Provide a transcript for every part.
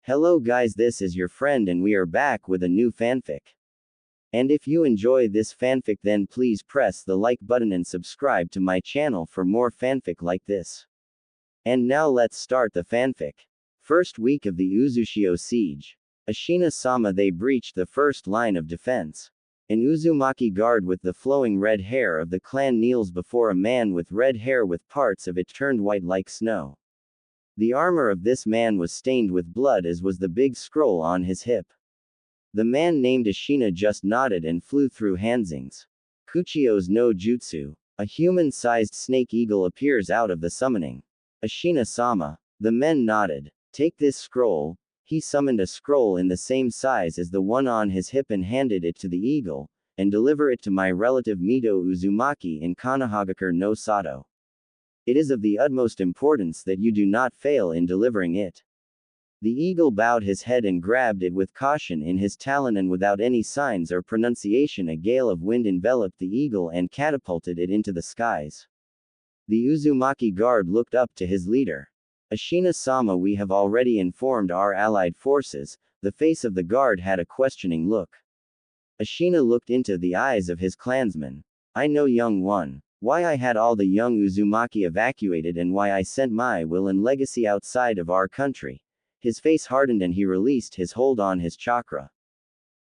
Hello guys, this is your friend and we are back with a new fanfic. And if you enjoy this fanfic then please press the like button and subscribe to my channel for more fanfic like this. And now let's start the fanfic. First week of the Uzushio siege. Ashina-sama they breached the first line of defense. An Uzumaki guard with the flowing red hair of the clan kneels before a man with red hair with parts of it turned white like snow. The armor of this man was stained with blood as was the big scroll on his hip. The man named Ashina just nodded and flew through Hanzing's Kuchio's no jutsu. A human-sized snake eagle appears out of the summoning. Ashina-sama. The men nodded. Take this scroll. He summoned a scroll in the same size as the one on his hip and handed it to the eagle, and deliver it to my relative Mito Uzumaki in Kanahagakure no Sato. It is of the utmost importance that you do not fail in delivering it. The eagle bowed his head and grabbed it with caution in his talon, and without any signs or pronunciation a gale of wind enveloped the eagle and catapulted it into the skies. The Uzumaki guard looked up to his leader. Ashina-sama, we have already informed our allied forces. The face of the guard had a questioning look. Ashina looked into the eyes of his clansman. I know, young one. Why I had all the young Uzumaki evacuated and why I sent my will and legacy outside of our country. His face hardened and he released his hold on his chakra.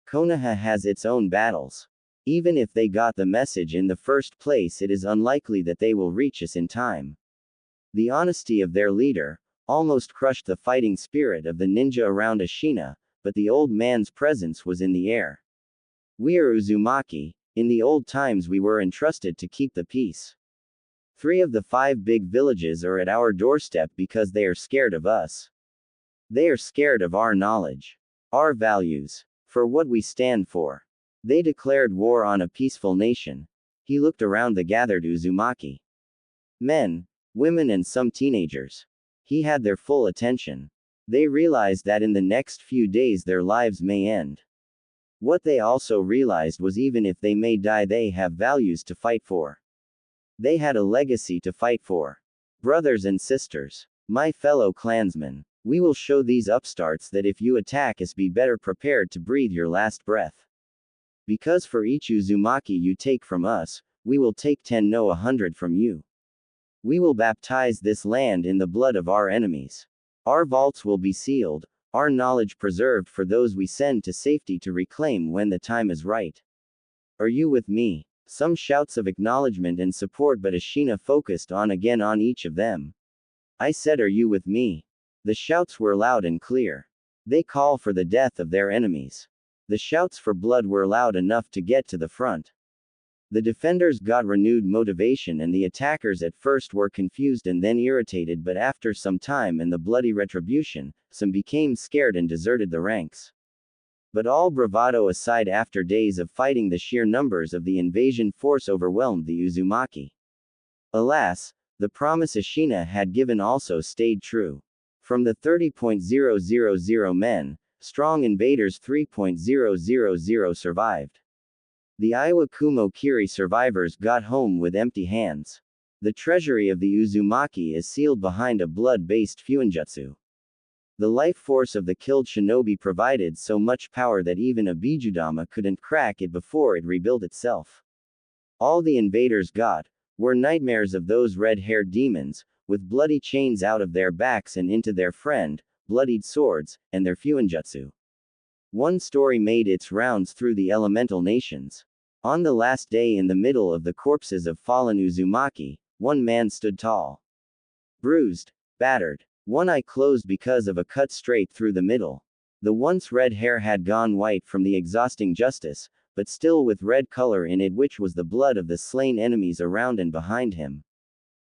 Konoha has its own battles. Even if they got the message in the first place, it is unlikely that they will reach us in time. The honesty of their leader almost crushed the fighting spirit of the ninja around Ashina, but the old man's presence was in the air. We are Uzumaki. In the old times we were entrusted to keep the peace. 3 of the 5 big villages are at our doorstep because they are scared of us. They are scared of our knowledge, our values, for what we stand for. They declared war on a peaceful nation. He looked around the gathered Uzumaki. Men, women and some teenagers. He had their full attention. They realized that in the next few days their lives may end. What they also realized was even if they may die, they have values to fight for. They had a legacy to fight for. Brothers and sisters, my fellow clansmen, we will show these upstarts that if you attack us, be better prepared to breathe your last breath. Because for each Uzumaki you take from us, we will take 10, no 100 from you. We will baptize this land in the blood of our enemies. Our vaults will be sealed, our knowledge preserved for those we send to safety to reclaim when the time is right. Are you with me? Some shouts of acknowledgement and support, but Ashina focused on each of them. I said, are you with me? The shouts were loud and clear. They call for the death of their enemies. The shouts for blood were loud enough to get to the front. The defenders got renewed motivation and the attackers at first were confused and then irritated, but after some time and the bloody retribution, some became scared and deserted the ranks. But all bravado aside, after days of fighting, the sheer numbers of the invasion force overwhelmed the Uzumaki. Alas, the promise Ashina had given also stayed true. From the 30,000 men, strong invaders 3,000 survived. The Iwakumo Kiri survivors got home with empty hands. The treasury of the Uzumaki is sealed behind a blood-based fuinjutsu. The life force of the killed shinobi provided so much power that even a Bijudama couldn't crack it before it rebuilt itself. All the invaders got were nightmares of those red-haired demons, with bloody chains out of their backs and into their bloodied swords, and their fuinjutsu. One story made its rounds through the elemental nations. On the last day, in the middle of the corpses of fallen Uzumaki, one man stood tall. Bruised, battered, one eye closed because of a cut straight through the middle. The once red hair had gone white from the exhausting justice, but still with red color in it, which was the blood of the slain enemies around and behind him.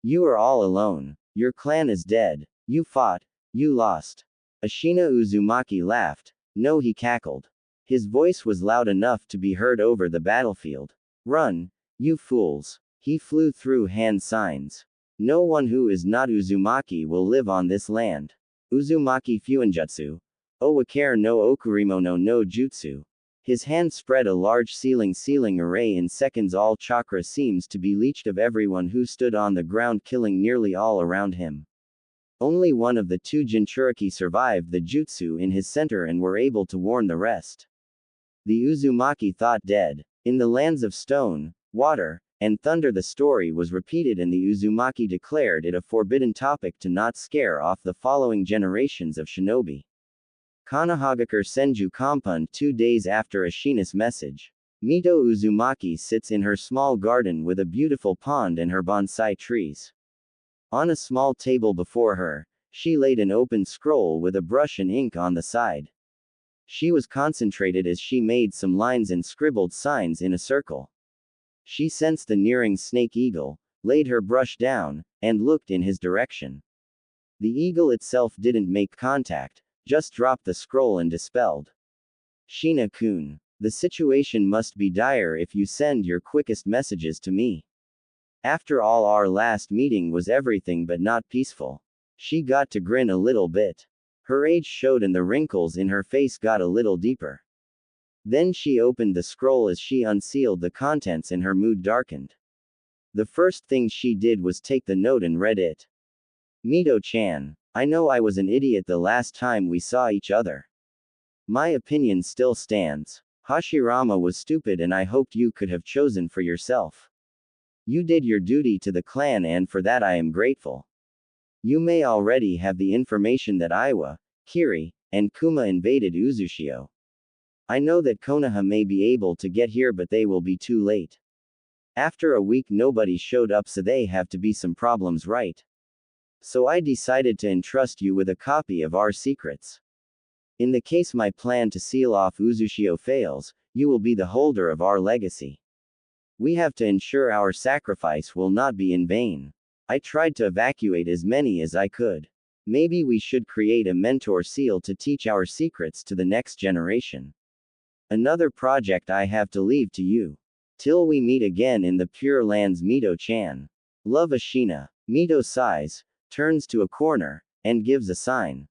You are all alone. Your clan is dead. You fought. You lost. Ashina Uzumaki laughed. No, he cackled. His voice was loud enough to be heard over the battlefield. Run, you fools. He flew through hand signs. No one who is not Uzumaki will live on this land. Uzumaki fuinjutsu. Owakare no okurimono no jutsu. His hand spread a large sealing array. In seconds all chakra seems to be leached of everyone who stood on the ground, killing nearly all around him. Only one of the two Jinchuriki survived the jutsu in his center and were able to warn the rest. The Uzumaki thought dead. In the lands of stone, water, and thunder the story was repeated and the Uzumaki declared it a forbidden topic to not scare off the following generations of shinobi. Konohagakure Senju Compound 2 days after Ashina's message. Mito Uzumaki sits in her small garden with a beautiful pond and her bonsai trees. On a small table before her, she laid an open scroll with a brush and ink on the side. She was concentrated as she made some lines and scribbled signs in a circle. She sensed the nearing snake eagle, laid her brush down, and looked in his direction. The eagle itself didn't make contact, just dropped the scroll and dispelled. Shina-kun, the situation must be dire if you send your quickest messages to me. After all, our last meeting was everything but not peaceful. She got to grin a little bit. Her age showed and the wrinkles in her face got a little deeper. Then she opened the scroll as she unsealed the contents and her mood darkened. The first thing she did was take the note and read it. Mito-chan, I know I was an idiot the last time we saw each other. My opinion still stands. Hashirama was stupid and I hoped you could have chosen for yourself. You did your duty to the clan and for that I am grateful. You may already have the information that Iwa, Kiri, and Kuma invaded Uzushio. I know that Konoha may be able to get here but they will be too late. After a week nobody showed up so they have to be some problems, right? So I decided to entrust you with a copy of our secrets. In the case my plan to seal off Uzushio fails, you will be the holder of our legacy. We have to ensure our sacrifice will not be in vain. I tried to evacuate as many as I could. Maybe we should create a mentor seal to teach our secrets to the next generation. Another project I have to leave to you. Till we meet again in the Pure Lands, Mito-chan. Love, Ashina. Mito sighs, turns to a corner, and gives a sign.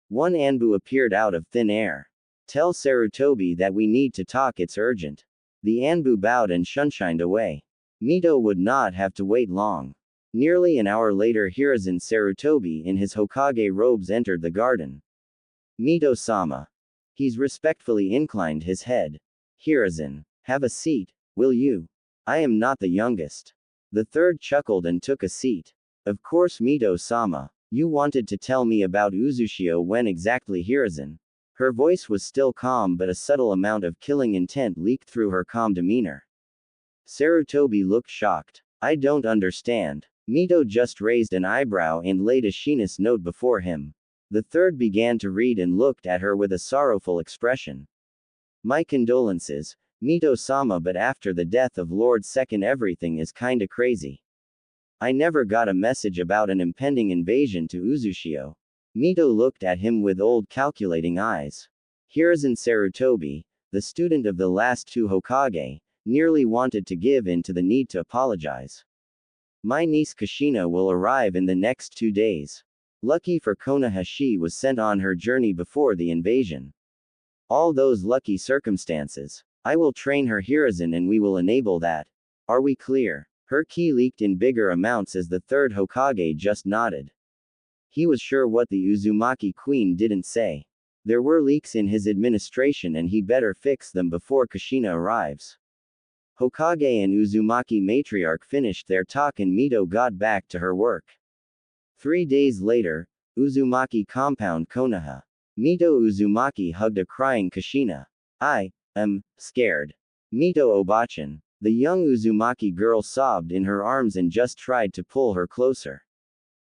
One Anbu appeared out of thin air. Tell Sarutobi that we need to talk, it's urgent. The Anbu bowed and shunshined away. Mito would not have to wait long. Nearly an hour later, Hiruzen Sarutobi in his Hokage robes entered the garden. Mito-sama. He's respectfully inclined his head. Hiruzen, have a seat, will you? I am not the youngest. The third chuckled and took a seat. Of course, Mito-sama. You wanted to tell me about Uzushio when exactly, Hiruzen? Her voice was still calm but a subtle amount of killing intent leaked through her calm demeanor. Sarutobi looked shocked. I don't understand. Mito just raised an eyebrow and laid Ashina's note before him. The third began to read and looked at her with a sorrowful expression. My condolences, Mito-sama, but after the death of Lord Second everything is kinda crazy. I never got a message about an impending invasion to Uzushio. Mito looked at him with old calculating eyes. Hiruzen Sarutobi, the student of the last two Hokage, nearly wanted to give in to the need to apologize. My niece Kushina will arrive in the next 2 days. Lucky for Konoha, she was sent on her journey before the invasion. All those lucky circumstances. I will train her, Hiruzen, and we will enable that. Are we clear? Her ki leaked in bigger amounts as the third Hokage just nodded. He was sure what the Uzumaki queen didn't say. There were leaks in his administration and he better fix them before Kushina arrives. Hokage and Uzumaki matriarch finished their talk and Mito got back to her work. 3 days later, Uzumaki compound, Konoha. Mito Uzumaki hugged a crying Kushina. I am scared. Mito Obachan. The young Uzumaki girl sobbed in her arms and just tried to pull her closer.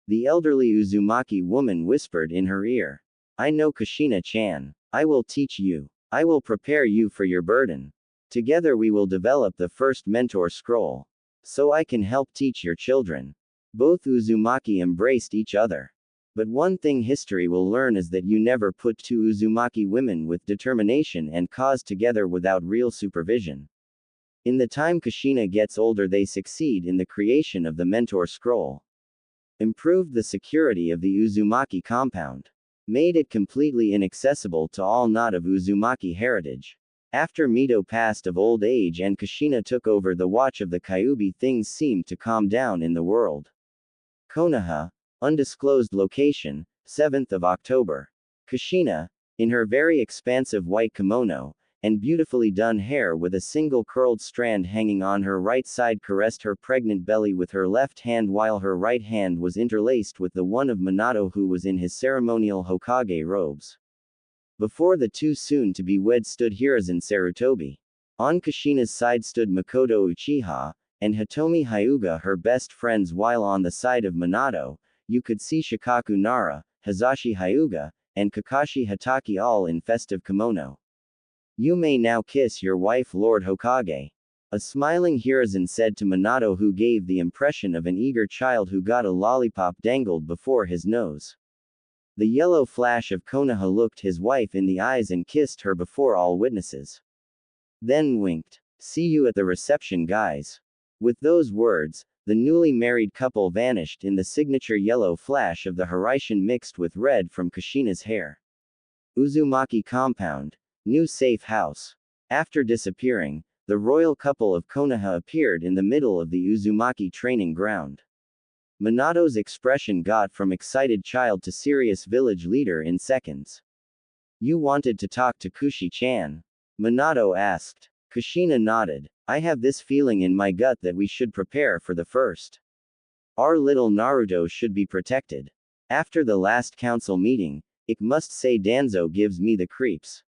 The elderly Uzumaki woman whispered in her ear. I know, Kushina-chan. I will teach you. I will prepare you for your burden. Together we will develop the first mentor scroll. So I can help teach your children. Both Uzumaki embraced each other. But one thing history will learn is that you never put two Uzumaki women with determination and cause together without real supervision. In the time Kushina gets older, they succeed in the creation of the mentor scroll. Improved the security of the Uzumaki compound. Made it completely inaccessible to all not of Uzumaki heritage. After Mito passed of old age and Kushina took over the watch of the Kyuubi, things seemed to calm down in the world. Konoha, Undisclosed location, 7th of October. Kushina, in her very expansive white kimono, and beautifully done hair with a single curled strand hanging on her right side, caressed her pregnant belly with her left hand while her right hand was interlaced with the one of Minato, who was in his ceremonial Hokage robes. Before the two soon-to-be wed stood Hiruzen Sarutobi. On Kushina's side stood Makoto Uchiha, and Hitomi Hyuga, her best friends, while on the side of Minato, you could see Shikaku Nara, Hazashi Hyuga, and Kakashi Hatake, all in festive kimono. "You may now kiss your wife, Lord Hokage," a smiling Hiruzen said to Minato, who gave the impression of an eager child who got a lollipop dangled before his nose. The yellow flash of Konoha looked his wife in the eyes and kissed her before all witnesses. Then winked. "See you at the reception, guys." With those words, the newly married couple vanished in the signature yellow flash of the Hiraishin mixed with red from Kushina's hair. Uzumaki compound. New safe house. After disappearing, the royal couple of Konoha appeared in the middle of the Uzumaki training ground. Minato's expression got from excited child to serious village leader in seconds. "You wanted to talk to Kushi-chan?" Minato asked. Kushina nodded. "I have this feeling in my gut that we should prepare for the first. Our little Naruto should be protected. After the last council meeting, I must say Danzo gives me the creeps.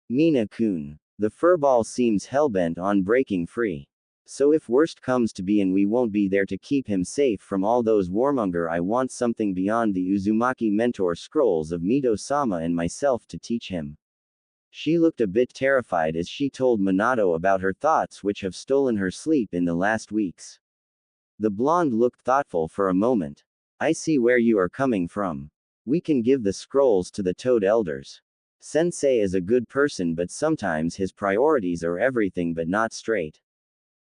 Mina-kun. The furball seems hellbent on breaking free. So if worst comes to be and we won't be there to keep him safe from all those warmonger, I want something beyond the Uzumaki mentor scrolls of Mito-sama and myself to teach him." She looked a bit terrified as she told Minato about her thoughts which have stolen her sleep in the last weeks. The blonde looked thoughtful for a moment. "I see where you are coming from. We can give the scrolls to the Toad Elders. Sensei is a good person, but sometimes his priorities are everything but not straight."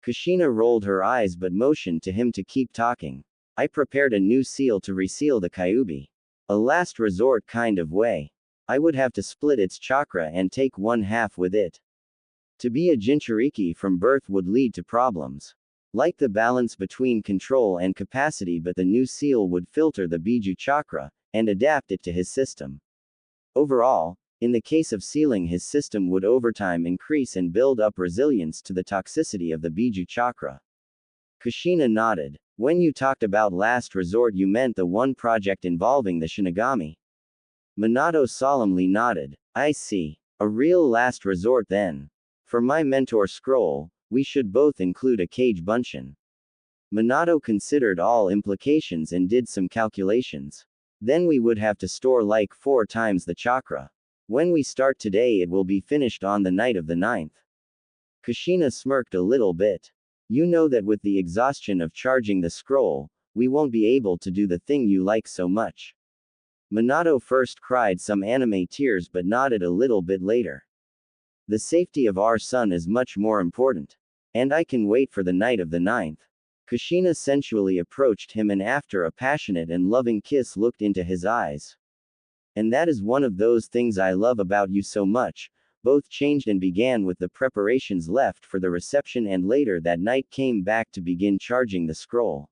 Kushina rolled her eyes but motioned to him to keep talking. "I prepared a new seal to reseal the Kyuubi. A last resort kind of way. I would have to split its chakra and take one half with it. To be a Jinchuriki from birth would lead to problems. Like the balance between control and capacity, but the new seal would filter the Biju chakra, and adapt it to his system. Overall, in the case of sealing, his system would over time increase and build up resilience to the toxicity of the Biju chakra." Kushina nodded. "When you talked about last resort, you meant the one project involving the Shinigami?" Minato solemnly nodded. "I see. A real last resort then. For my mentor scroll, we should both include a Kage Bunshin." Minato considered all implications and did some calculations. "Then we would have to store like 4 times the chakra. When we start today, it will be finished on the night of the 9th. Kushina smirked a little bit. "You know that with the exhaustion of charging the scroll, we won't be able to do the thing you like so much." Minato first cried some anime tears but nodded a little bit later. "The safety of our son is much more important. And I can wait for the night of the 9th. Kushina sensually approached him and after a passionate and loving kiss looked into his eyes. "And that is one of those things I love about you so much." Both changed and began with the preparations left for the reception, and later that night came back to begin charging the scroll.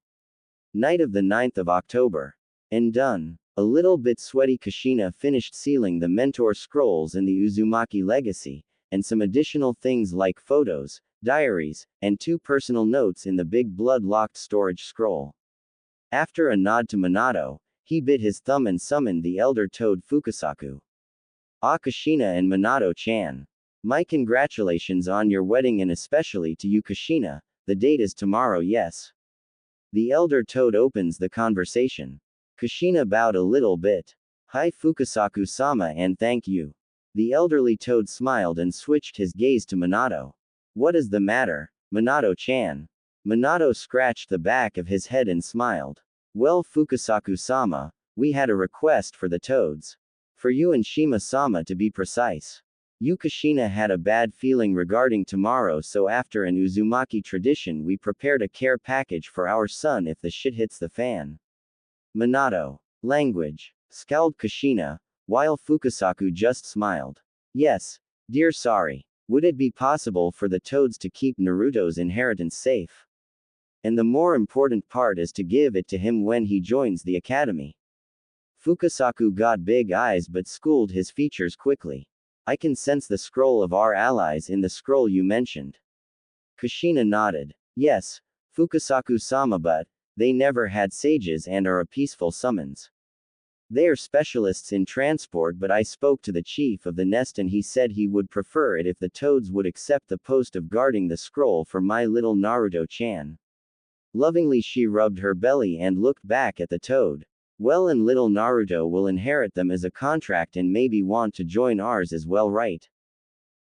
Night of the 9th of October. And done. A little bit sweaty, Kushina finished sealing the mentor scrolls and the Uzumaki legacy, and some additional things like photos, diaries, and 2 personal notes in the big blood-locked storage scroll. After a nod to Minato, he bit his thumb and summoned the elder toad Fukasaku. "Ah, Kushina and Minato-chan. My congratulations on your wedding, and especially to you, Kushina. The date is tomorrow, yes?" The elder toad opens the conversation. Kushina bowed a little bit. "Hi Fukasaku-sama, and thank you." The elderly toad smiled and switched his gaze to Minato. "What is the matter, Minato-chan?" Minato scratched the back of his head and smiled. "Well, Fukasaku-sama, we had a request for the toads. For you and Shima-sama to be precise. You Kushina had a bad feeling regarding tomorrow, so after an Uzumaki tradition we prepared a care package for our son if the shit hits the fan." Minato. Language. Scowled Kushina, while Fukasaku just smiled. "Yes, dear, sorry. Would it be possible for the toads to keep Naruto's inheritance safe?" And the more important part is to give it to him when he joins the academy. Fukasaku got big eyes but schooled his features quickly. I can sense the scroll of our allies in the scroll you mentioned. Kushina nodded. Yes, Fukasaku-sama, but they never had sages and are a peaceful summons. They are specialists in transport, but I spoke to the chief of the nest and he said he would prefer it if the toads would accept the post of guarding the scroll for my little Naruto-chan. Lovingly she rubbed her belly and looked back at the toad. Well, and little Naruto will inherit them as a contract and maybe want to join ours as well, right?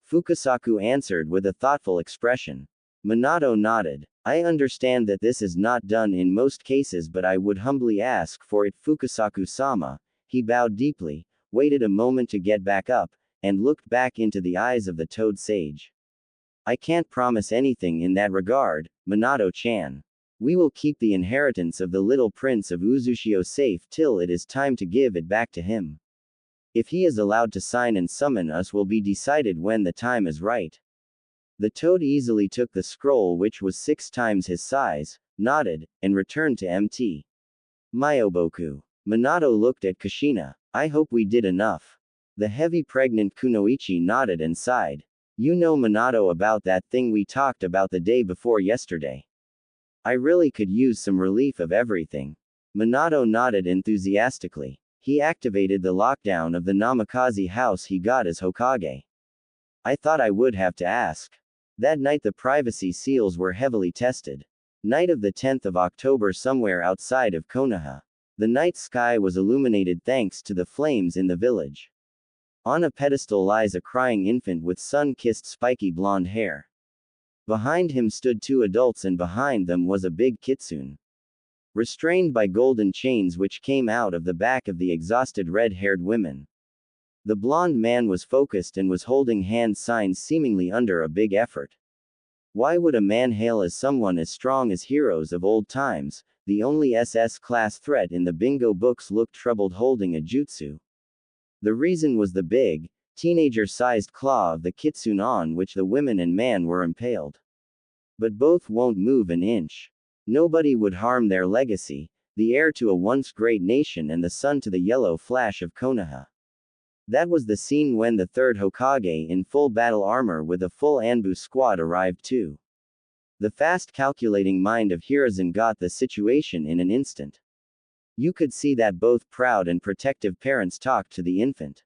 Fukasaku answered with a thoughtful expression. Minato nodded. I understand that this is not done in most cases, but I would humbly ask for it, Fukasaku-sama. He bowed deeply, waited a moment to get back up, and looked back into the eyes of the toad sage. I can't promise anything in that regard, Minato-chan. We will keep the inheritance of the little prince of Uzushio safe till it is time to give it back to him. If he is allowed to sign and summon us will be decided when the time is right. The toad easily took the scroll, which was 6 times his size, nodded, and returned to Mt. Myoboku. Minato looked at Kushina. I hope we did enough. The heavy pregnant Kunoichi nodded and sighed. You know, Minato, about that thing we talked about the day before yesterday. I really could use some relief of everything. Minato nodded enthusiastically. He activated the lockdown of the Namikaze house he got as Hokage. I thought I would have to ask. That night the privacy seals were heavily tested. Night of the 10th of October, somewhere outside of Konoha. The night sky was illuminated thanks to the flames in the village. On a pedestal lies a crying infant with sun-kissed spiky blonde hair. Behind him stood 2 adults and behind them was a big kitsune. Restrained by golden chains which came out of the back of the exhausted red-haired women. The blonde man was focused and was holding hand signs seemingly under a big effort. Why would a man hail as someone as strong as heroes of old times? The only SS-class threat in the bingo books looked troubled, holding a jutsu. The reason was the big, teenager-sized claw of the kitsune on which the women and man were impaled. But both won't move an inch. Nobody would harm their legacy, the heir to a once great nation and the son to the yellow flash of Konoha. That was the scene when the 3rd Hokage in full battle armor with a full Anbu squad arrived too. The fast calculating mind of Hiruzen got the situation in an instant. You could see that both proud and protective parents talked to the infant.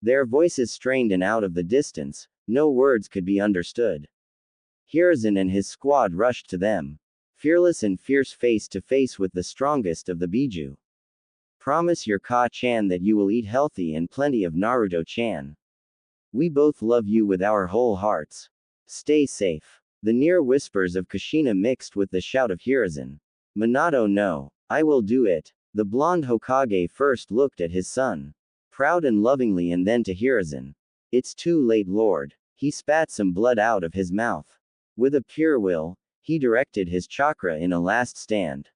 Their voices strained and out of the distance, no words could be understood. Hiruzen and his squad rushed to them. Fearless and fierce, face to face with the strongest of the Biju. Promise your Ka-chan that you will eat healthy and plenty of Naruto-chan. We both love you with our whole hearts. Stay safe. The near whispers of Kushina mixed with the shout of Hiruzen. Minato, no. I will do it. The blonde Hokage first looked at his son. Proud and lovingly, and then to Hiruzen. It's too late, Lord. He spat some blood out of his mouth. With a pure will, he directed his chakra in a last stand.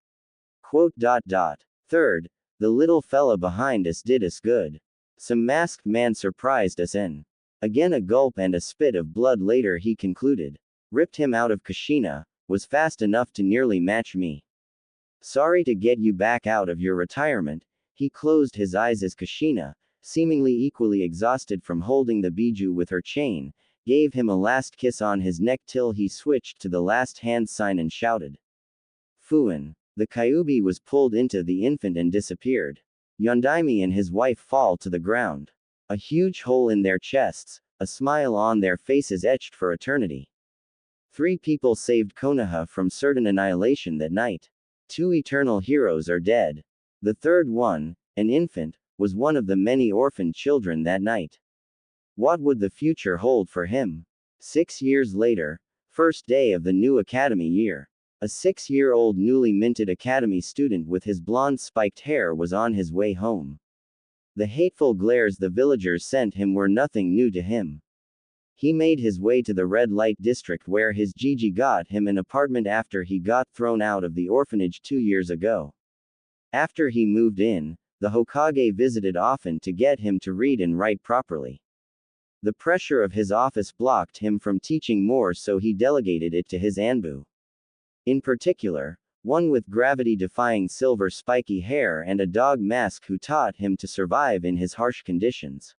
Third, the little fella behind us did us good. Some masked man surprised us in. Again a gulp and a spit of blood later he concluded. Ripped him out of Kushina, was fast enough to nearly match me. Sorry to get you back out of your retirement. He closed his eyes as Kushina, seemingly equally exhausted from holding the Biju with her chain, gave him a last kiss on his neck till he switched to the last hand sign and shouted. Fuin. The Kyuubi was pulled into the infant and disappeared. Yondaime and his wife fall to the ground. A huge hole in their chests, a smile on their faces etched for eternity. 3 people saved Konoha from certain annihilation that night. 2 eternal heroes are dead. The third one, an infant, was one of the many orphaned children that night. What would the future hold for him? 6 years later, first day of the new academy year. A 6-year-old newly minted academy student with his blonde spiked hair was on his way home. The hateful glares the villagers sent him were nothing new to him. He made his way to the red light district where his Gigi got him an apartment after he got thrown out of the orphanage 2 years ago. After he moved in, the Hokage visited often to get him to read and write properly. The pressure of his office blocked him from teaching more, so he delegated it to his Anbu. In particular, one with gravity-defying silver spiky hair and a dog mask who taught him to survive in his harsh conditions.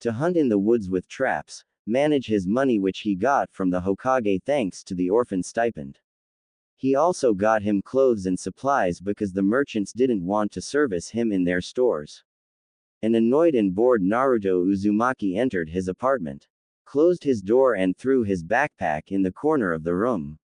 To hunt in the woods with traps, manage his money which he got from the Hokage thanks to the orphan stipend. He also got him clothes and supplies because the merchants didn't want to service him in their stores. An annoyed and bored Naruto Uzumaki entered his apartment, closed his door and threw his backpack in the corner of the room.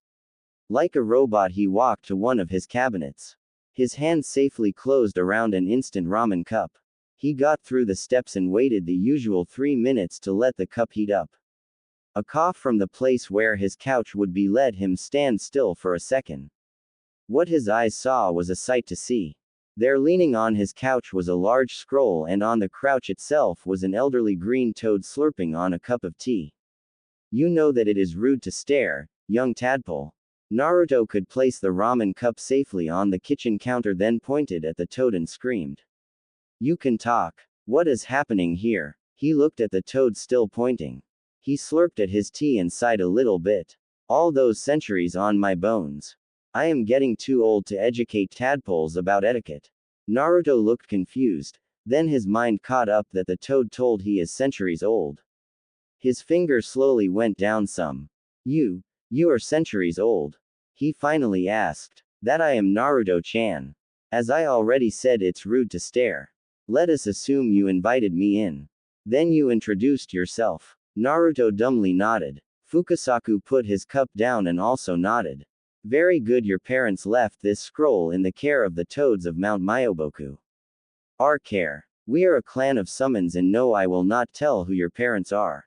Like a robot he walked to one of his cabinets. His hand safely closed around an instant ramen cup. He got through the steps and waited the usual 3 minutes to let the cup heat up. A cough from the place where his couch would be let him stand still for a second. What his eyes saw was a sight to see. There leaning on his couch was a large scroll and on the couch itself was an elderly green toad slurping on a cup of tea. You know that it is rude to stare, young tadpole. Naruto could place the ramen cup safely on the kitchen counter then pointed at the toad and screamed. You can talk. What is happening here? He looked at the toad still pointing. He slurped at his tea and sighed a little bit. All those centuries on my bones. I am getting too old to educate tadpoles about etiquette. Naruto looked confused, then his mind caught up that the toad told he is centuries old. His finger slowly went down some. You are centuries old. He finally asked. That I am Naruto-chan. As I already said it's rude to stare. Let us assume you invited me in. Then you introduced yourself. Naruto dumbly nodded. Fukasaku put his cup down and also nodded. Very good, your parents left this scroll in the care of the toads of Mount Myoboku. Our care. We are a clan of summons and no, I will not tell who your parents are.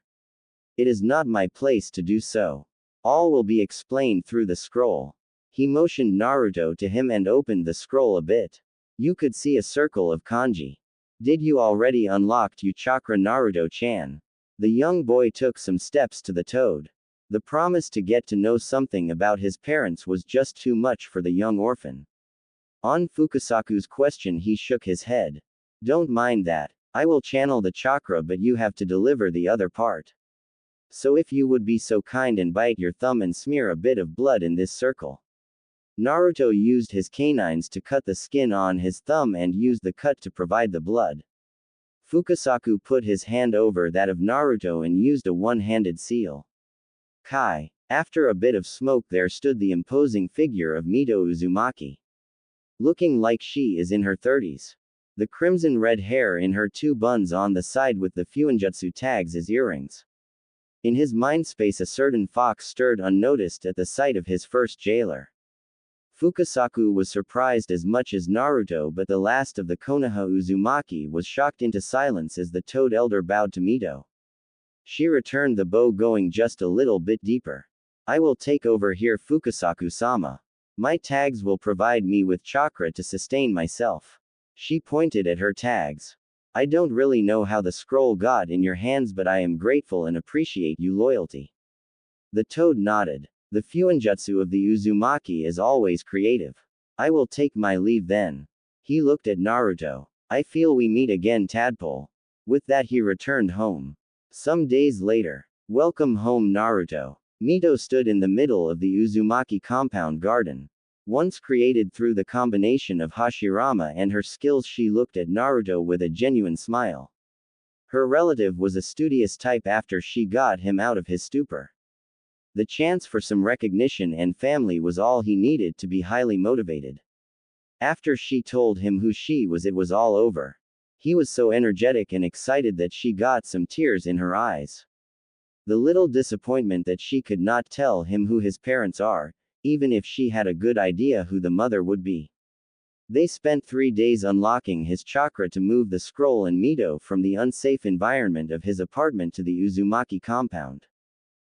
It is not my place to do so. All will be explained through the scroll. He motioned Naruto to him and opened the scroll a bit. You could see a circle of kanji. Did you already unlocked your chakra, Naruto-chan? The young boy took some steps to the toad. The promise to get to know something about his parents was just too much for the young orphan. On Fukasaku's question he shook his head. Don't mind that. I will channel the chakra but you have to deliver the other part. So if you would be so kind and bite your thumb and smear a bit of blood in this circle. Naruto used his canines to cut the skin on his thumb and used the cut to provide the blood. Fukasaku put his hand over that of Naruto and used a one-handed seal. Kai. After a bit of smoke there stood the imposing figure of Mito Uzumaki. Looking like she is in her 30s. The crimson red hair in her two buns on the side with the fuinjutsu tags as earrings. In his mind space a certain fox stirred unnoticed at the sight of his first jailer. Fukasaku was surprised as much as Naruto but the last of the Konoha Uzumaki was shocked into silence as the toad elder bowed to Mito. She returned the bow going just a little bit deeper. I will take over here Fukasaku-sama. My tags will provide me with chakra to sustain myself. She pointed at her tags. I don't really know how the scroll got in your hands but I am grateful and appreciate your loyalty. The toad nodded. The fuinjutsu of the Uzumaki is always creative. I will take my leave then. He looked at Naruto. I feel we meet again, tadpole. With that he returned home. Some days later. Welcome home, Naruto. Mito stood in the middle of the Uzumaki compound garden. Once created through the combination of Hashirama and her skills, she looked at Naruto with a genuine smile. Her relative was a studious type after she got him out of his stupor. The chance for some recognition and family was all he needed to be highly motivated. After she told him who she was, it was all over. He was so energetic and excited that she got some tears in her eyes. The little disappointment that she could not tell him who his parents are, even if she had a good idea who the mother would be. They spent 3 days unlocking his chakra to move the scroll and Mito from the unsafe environment of his apartment to the Uzumaki compound.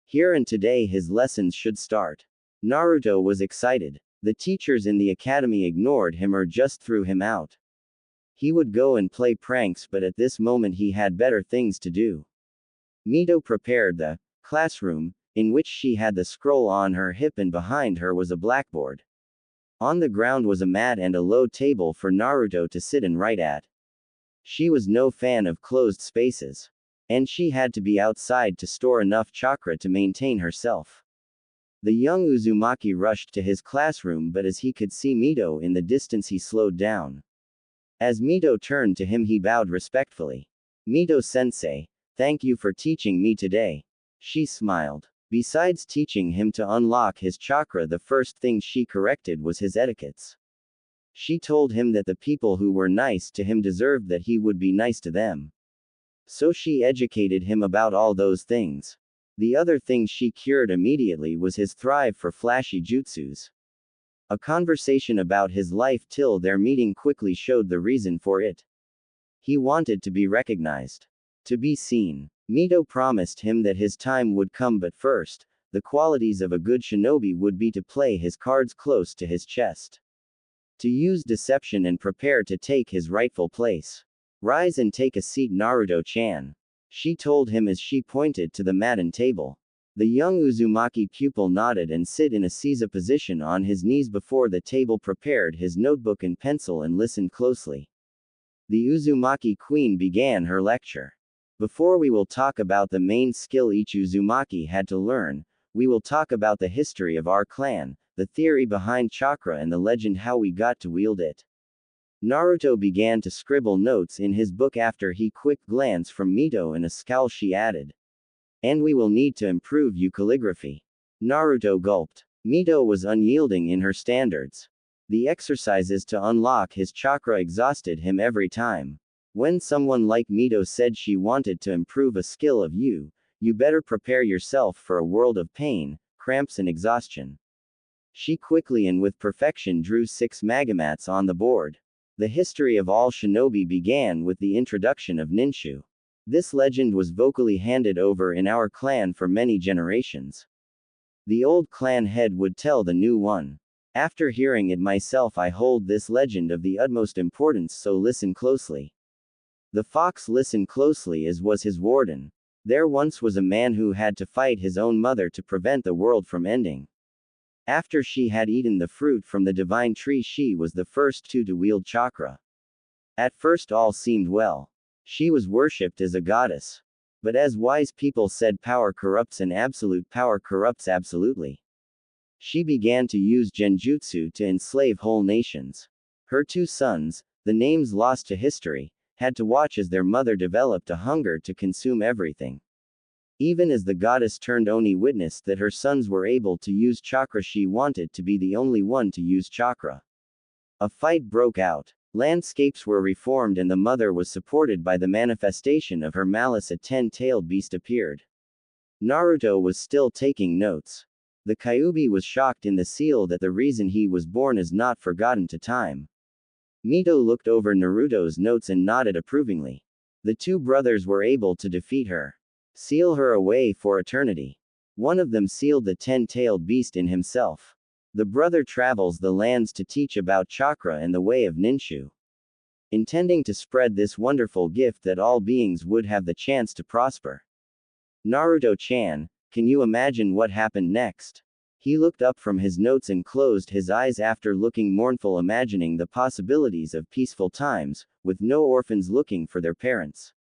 Here and today his lessons should start. Naruto was excited. The teachers in the academy ignored him or just threw him out. He would go and play pranks but at this moment he had better things to do. Mito prepared the classroom, in which she had the scroll on her hip and behind her was a blackboard. On the ground was a mat and a low table for Naruto to sit and write at. She was no fan of closed spaces. And she had to be outside to store enough chakra to maintain herself. The young Uzumaki rushed to his classroom, but as he could see Mito in the distance, he slowed down. As Mito turned to him, he bowed respectfully. Mito-sensei, thank you for teaching me today. She smiled. Besides teaching him to unlock his chakra, the first thing she corrected was his etiquettes. She told him that the people who were nice to him deserved that he would be nice to them. So she educated him about all those things. The other thing she cured immediately was his thrive for flashy jutsus. A conversation about his life till their meeting quickly showed the reason for it. He wanted to be recognized. To be seen. Mito promised him that his time would come, but first, the qualities of a good shinobi would be to play his cards close to his chest. To use deception and prepare to take his rightful place. Rise and take a seat, Naruto-chan. She told him as she pointed to the mat and table. The young Uzumaki pupil nodded and sit in a seiza position on his knees before the table, prepared his notebook and pencil and listened closely. The Uzumaki queen began her lecture. Before we will talk about the main skill each Uzumaki had to learn, we will talk about the history of our clan, the theory behind chakra and the legend how we got to wield it. Naruto began to scribble notes in his book. After he quick glance from Mito and a scowl, she added. And we will need to improve your calligraphy. Naruto gulped. Mito was unyielding in her standards. The exercises to unlock his chakra exhausted him every time. When someone like Mito said she wanted to improve a skill of you better prepare yourself for a world of pain, cramps and exhaustion. She quickly and with perfection drew 6 magamats on the board. The history of all shinobi began with the introduction of ninshu. This legend was vocally handed over in our clan for many generations. The old clan head would tell the new one. After hearing it myself, I hold this legend of the utmost importance, so listen closely. The fox listened closely, as was his warden. There once was a man who had to fight his own mother to prevent the world from ending. After she had eaten the fruit from the divine tree, she was the first to wield chakra. At first all seemed well. She was worshipped as a goddess. But as wise people said, power corrupts and absolute power corrupts absolutely. She began to use genjutsu to enslave whole nations. Her 2 sons, the names lost to history, had to watch as their mother developed a hunger to consume everything. Even as the goddess turned Oni witnessed that her sons were able to use chakra, she wanted to be the only one to use chakra. A fight broke out. Landscapes were reformed and the mother was supported by the manifestation of her malice. A 10-tailed beast appeared. Naruto was still taking notes. The Kyuubi was shocked in the seal that the reason he was born is not forgotten to time. Mito looked over Naruto's notes and nodded approvingly. The 2 brothers were able to defeat her. Seal her away for eternity. One of them sealed the 10-tailed beast in himself. The brother travels the lands to teach about chakra and the way of ninshu. Intending to spread this wonderful gift that all beings would have the chance to prosper. Naruto-chan, can you imagine what happened next? He looked up from his notes and closed his eyes after looking mournful, imagining the possibilities of peaceful times, with no orphans looking for their parents.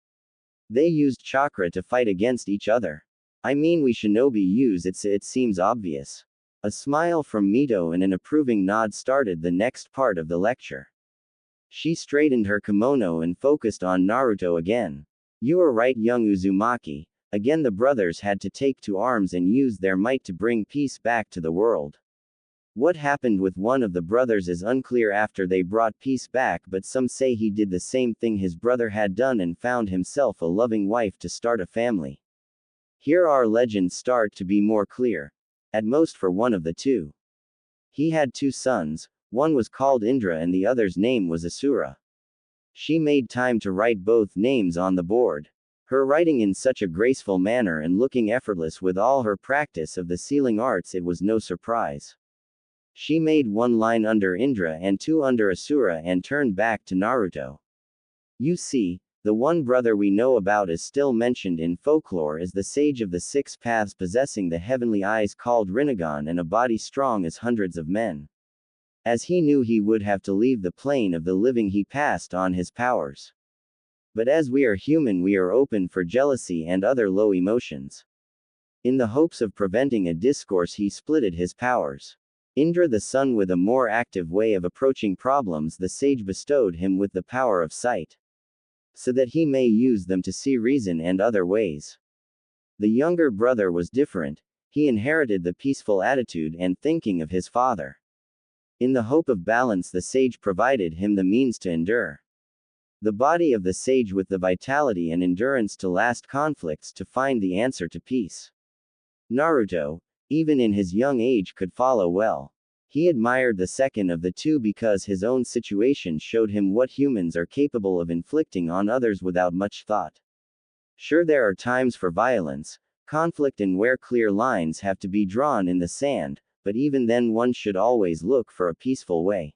They used chakra to fight against each other. I mean, we shinobi use it, so it seems obvious. A smile from Mito and an approving nod started the next part of the lecture. She straightened her kimono and focused on Naruto again. You are right, young Uzumaki. Again the brothers had to take to arms and use their might to bring peace back to the world. What happened with one of the brothers is unclear after they brought peace back, but some say he did the same thing his brother had done and found himself a loving wife to start a family. Here our legends start to be more clear. At most for one of the 2. He had 2 sons, one was called Indra and the other's name was Asura. She made time to write both names on the board. Her writing in such a graceful manner and looking effortless with all her practice of the sealing arts, it was no surprise. She made 1 line under Indra and 2 under Asura and turned back to Naruto. You see, the one brother we know about is still mentioned in folklore as the sage of the 6 paths, possessing the heavenly eyes called Rinnegan and a body strong as hundreds of men. As he knew he would have to leave the plane of the living, he passed on his powers. But as we are human, we are open for jealousy and other low emotions. In the hopes of preventing a discourse, he splitted his powers. Indra the sun, with a more active way of approaching problems, the sage bestowed him with the power of sight, so that he may use them to see reason and other ways. The younger brother was different. He inherited the peaceful attitude and thinking of his father. In the hope of balance, the sage provided him the means to endure. The body of the sage with the vitality and endurance to last conflicts, to find the answer to peace. Naruto, even in his young age, could follow well. He admired the second of the two because his own situation showed him what humans are capable of inflicting on others without much thought. Sure, there are times for violence, conflict, and where clear lines have to be drawn in the sand, but even then one should always look for a peaceful way.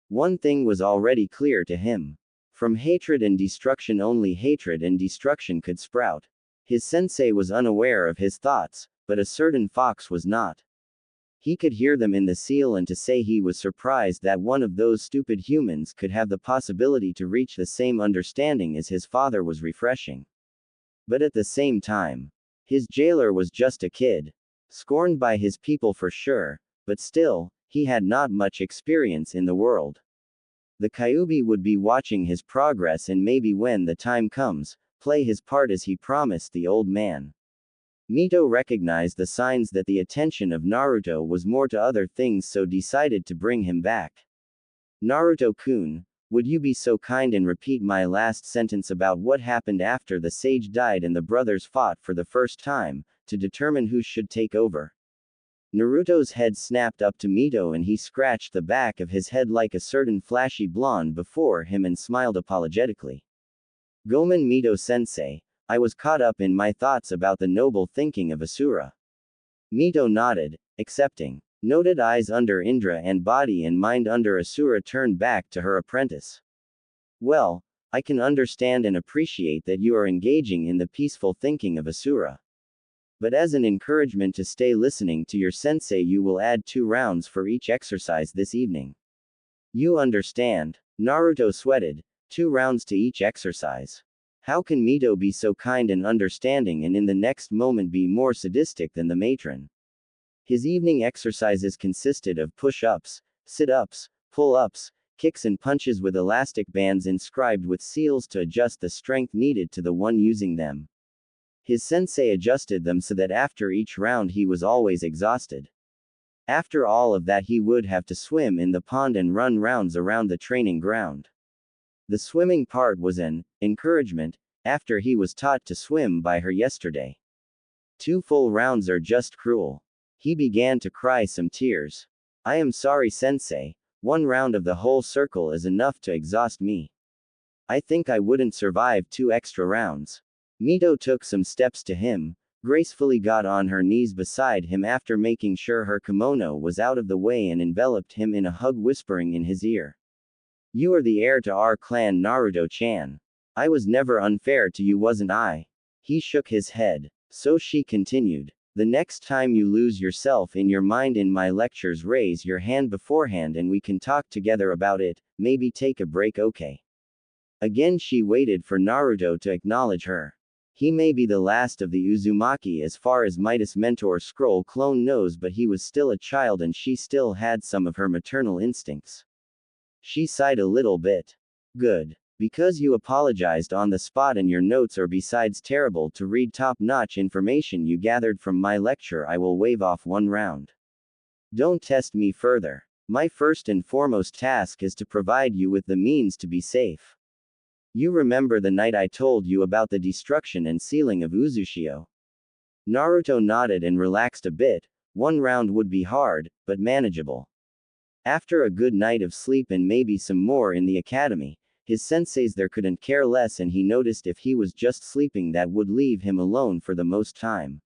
One thing was already clear to him. From hatred and destruction, only hatred and destruction could sprout. His sensei was unaware of his thoughts, but a certain fox was not. He could hear them in the seal, and to say he was surprised that one of those stupid humans could have the possibility to reach the same understanding as his father was refreshing. But at the same time, his jailer was just a kid. Scorned by his people for sure, but still, he had not much experience in the world. The Kyuubi would be watching his progress and maybe, when the time comes, play his part as he promised the old man. Mito recognized the signs that the attention of Naruto was more to other things, so decided to bring him back. Naruto-kun, would you be so kind and repeat my last sentence about what happened after the sage died and the brothers fought for the first time, to determine who should take over? Naruto's head snapped up to Mito, and he scratched the back of his head like a certain flashy blonde before him and smiled apologetically. Gomen Mito-sensei, I was caught up in my thoughts about the noble thinking of Asura. Mito nodded, accepting. Noted eyes under Indra and body and mind under Asura turned back to her apprentice. Well, I can understand and appreciate that you are engaging in the peaceful thinking of Asura. But as an encouragement to stay listening to your sensei, you will add 2 rounds for each exercise this evening. You understand? Naruto sweated. 2 rounds to each exercise. How can Mito be so kind and understanding and in the next moment be more sadistic than the matron? His evening exercises consisted of push-ups, sit-ups, pull-ups, kicks and punches with elastic bands inscribed with seals to adjust the strength needed to the one using them. His sensei adjusted them so that after each round he was always exhausted. After all of that, he would have to swim in the pond and run rounds around the training ground. The swimming part was an encouragement, after he was taught to swim by her yesterday. 2 full rounds are just cruel. He began to cry some tears. I am sorry, sensei. 1 round of the whole circle is enough to exhaust me. I think I wouldn't survive 2 extra rounds. Mito took some steps to him, gracefully got on her knees beside him after making sure her kimono was out of the way, and enveloped him in a hug, whispering in his ear. You are the heir to our clan, Naruto-chan. I was never unfair to you, wasn't I? He shook his head. So she continued. The next time you lose yourself in your mind in my lectures, raise your hand beforehand and we can talk together about it, maybe take a break, okay? Again she waited for Naruto to acknowledge her. He may be the last of the Uzumaki as far as Midas Mentor scroll clone knows, but he was still a child and she still had some of her maternal instincts. She sighed a little bit. Good. Because you apologized on the spot and your notes are besides terrible to read, top-notch information you gathered from my lecture, I will waive off 1 round. Don't test me further. My first and foremost task is to provide you with the means to be safe. You remember the night I told you about the destruction and sealing of Uzushio? Naruto nodded and relaxed a bit. 1 round would be hard, but manageable. After a good night of sleep and maybe some more in the academy, his senseis there couldn't care less, and he noticed if he was just sleeping that would leave him alone for the most time.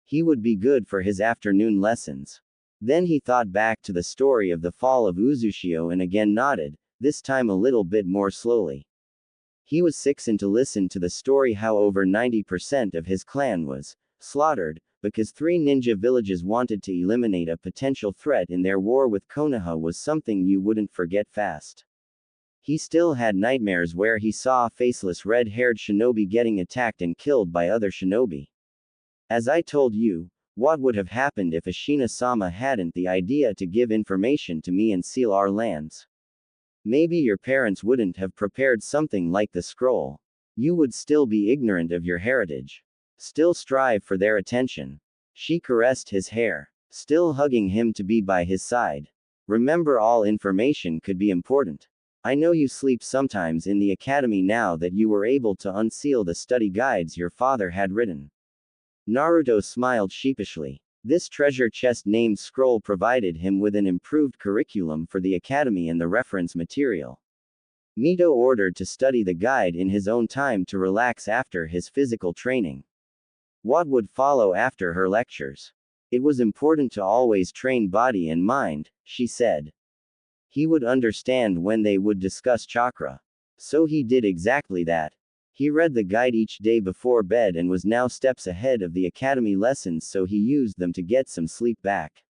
He would be good for his afternoon lessons. Then he thought back to the story of the fall of Uzushio and again nodded, this time a little bit more slowly. He was 6 and to listen to the story how over 90% of his clan was slaughtered, because 3 ninja villages wanted to eliminate a potential threat in their war with Konoha was something you wouldn't forget fast. He still had nightmares where he saw a faceless red-haired shinobi getting attacked and killed by other shinobi. As I told you, what would have happened if Ashina-sama hadn't the idea to give information to me and seal our lands? Maybe your parents wouldn't have prepared something like the scroll. You would still be ignorant of your heritage. Still strive for their attention. She caressed his hair, still hugging him to be by his side. Remember, all information could be important. I know you sleep sometimes in the academy now that you were able to unseal the study guides your father had written. Naruto smiled sheepishly. This treasure chest named scroll provided him with an improved curriculum for the academy and the reference material. Mito ordered to study the guide in his own time to relax after his physical training. What would follow after her lectures? It was important to always train body and mind, she said. He would understand when they would discuss chakra. So he did exactly that. He read the guide each day before bed and was now steps ahead of the academy lessons, so he used them to get some sleep back.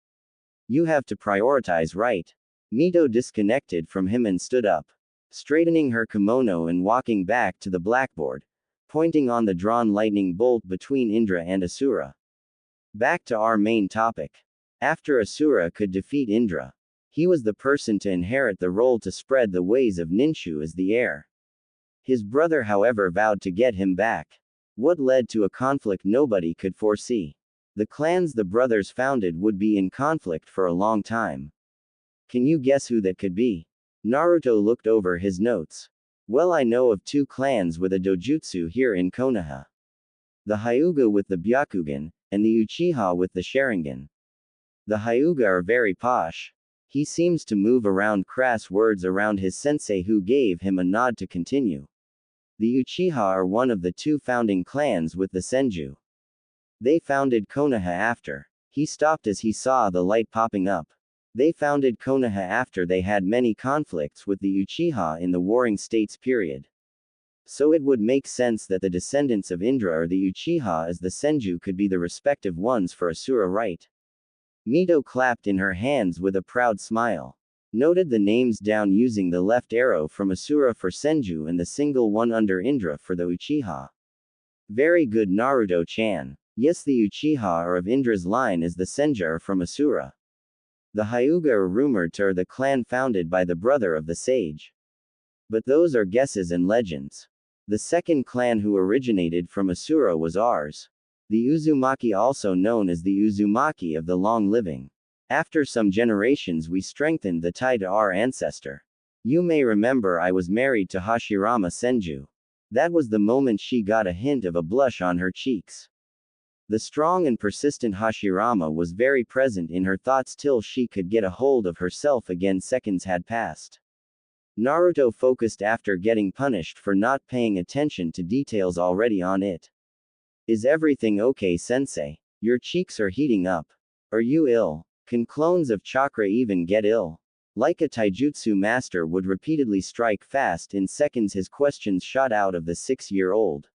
You have to prioritize, right? Mito disconnected from him and stood up, straightening her kimono and walking back to the blackboard, pointing on the drawn lightning bolt between Indra and Asura. Back to our main topic. After Asura could defeat Indra, he was the person to inherit the role to spread the ways of Ninshu as the heir. His brother, however, vowed to get him back. What led to a conflict nobody could foresee. The clans the brothers founded would be in conflict for a long time. Can you guess who that could be? Naruto looked over his notes. Well, I know of 2 clans with a dojutsu here in Konoha. The Hyuga with the Byakugan, and the Uchiha with the Sharingan. The Hyuga are very posh. He seems to move around crass words around his sensei, who gave him a nod to continue. The Uchiha are one of the 2 founding clans with the Senju. They founded Konoha after. He stopped as he saw the light popping up. They founded Konoha after they had many conflicts with the Uchiha in the Warring States period. So it would make sense that the descendants of Indra or the Uchiha as the Senju could be the respective ones for Asura, right? Mito clapped in her hands with a proud smile. Noted the names down using the left arrow from Asura for Senju and the single one under Indra for the Uchiha. Very good, Naruto-chan. Yes, the Uchiha are of Indra's line as the Senju are from Asura. The Hyuga are rumored to are the clan founded by the brother of the sage. But those are guesses and legends. The second clan who originated from Asura was ours. The Uzumaki, also known as the Uzumaki of the long living. After some generations we strengthened the tie to our ancestor. You may remember I was married to Hashirama Senju. That was the moment she got a hint of a blush on her cheeks. The strong and persistent Hashirama was very present in her thoughts till she could get a hold of herself again. Seconds had passed. Naruto focused after getting punished for not paying attention to details already on it. Is everything okay, sensei? Your cheeks are heating up. Are you ill? Can clones of chakra even get ill? Like a taijutsu master would repeatedly strike fast in seconds, his questions shot out of the 6-year-old.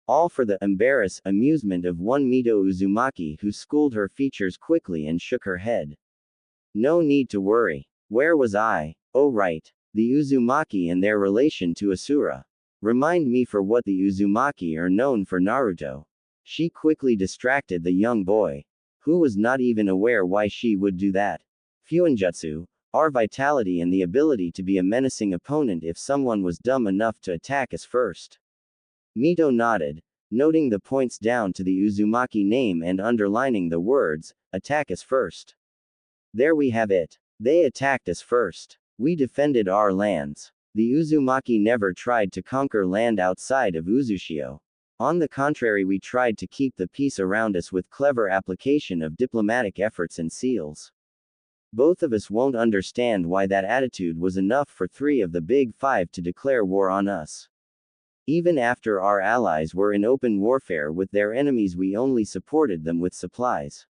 All for the embarrassed amusement of one Mito Uzumaki, who schooled her features quickly and shook her head. No need to worry. Where was I? Oh right. The Uzumaki and their relation to Asura. Remind me for what the Uzumaki are known for, Naruto. She quickly distracted the young boy, who was not even aware why she would do that. Fuinjutsu, our vitality and the ability to be a menacing opponent if someone was dumb enough to attack us first. Mito nodded, noting the points down to the Uzumaki name and underlining the words, attack us first. There we have it. They attacked us first. We defended our lands. The Uzumaki never tried to conquer land outside of Uzushio. On the contrary, we tried to keep the peace around us with clever application of diplomatic efforts and seals. Both of us won't understand why that attitude was enough for 3 of the big 5 to declare war on us. Even after our allies were in open warfare with their enemies, we only supported them with supplies.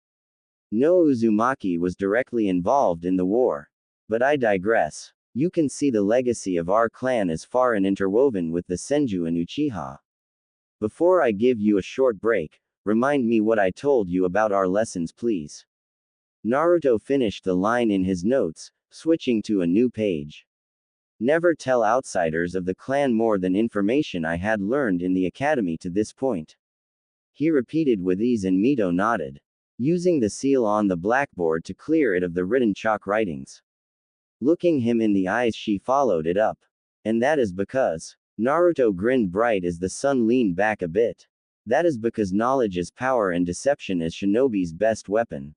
No Uzumaki was directly involved in the war. But I digress. You can see the legacy of our clan as far and interwoven with the Senju and Uchiha. Before I give you a short break, remind me what I told you about our lessons, please. Naruto finished the line in his notes, switching to a new page. Never tell outsiders of the clan more than information I had learned in the academy to this point. He repeated with ease and Mito nodded, using the seal on the blackboard to clear it of the written chalk writings. Looking him in the eyes, she followed it up. And that is because. Naruto grinned bright as the sun leaned back a bit. That is because knowledge is power and deception is shinobi's best weapon.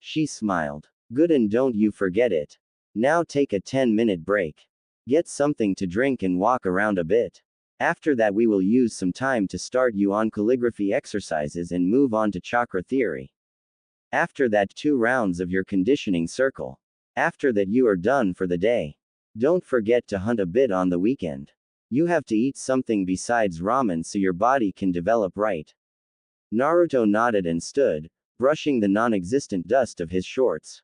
She smiled. Good, and don't you forget it. Now take a 10-minute break. Get something to drink and walk around a bit. After that we will use some time to start you on calligraphy exercises and move on to chakra theory. After that 2 rounds of your conditioning circle. After that you are done for the day. Don't forget to hunt a bit on the weekend. You have to eat something besides ramen so your body can develop right. Naruto nodded and stood, brushing the non-existent dust of his shorts.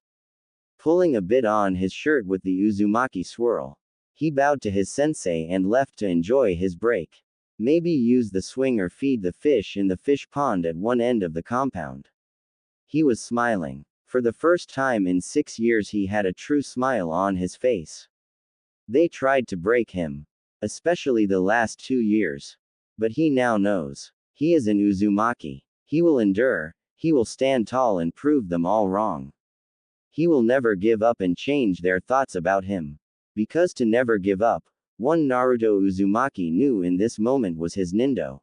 Pulling a bit on his shirt with the Uzumaki swirl. He bowed to his sensei and left to enjoy his break. Maybe use the swing or feed the fish in the fish pond at one end of the compound. He was smiling. For the first time in 6 years he had a true smile on his face. They tried to break him. Especially the last 2 years. But he now knows. He is an Uzumaki. He will endure. He will stand tall and prove them all wrong. He will never give up and change their thoughts about him. Because to never give up, one Naruto Uzumaki knew in this moment was his Nindo.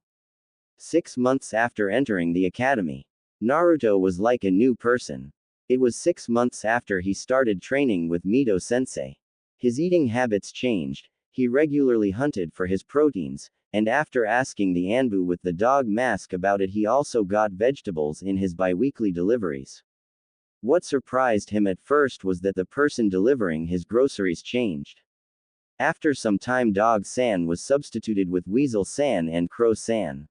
6 months after entering the academy, Naruto was like a new person. It was 6 months after he started training with Mito sensei. His eating habits changed. He regularly hunted for his proteins, and after asking the Anbu with the dog mask about it, he also got vegetables in his biweekly deliveries. What surprised him at first was that the person delivering his groceries changed. After some time, Dog-san was substituted with Weasel-san and Crow-san.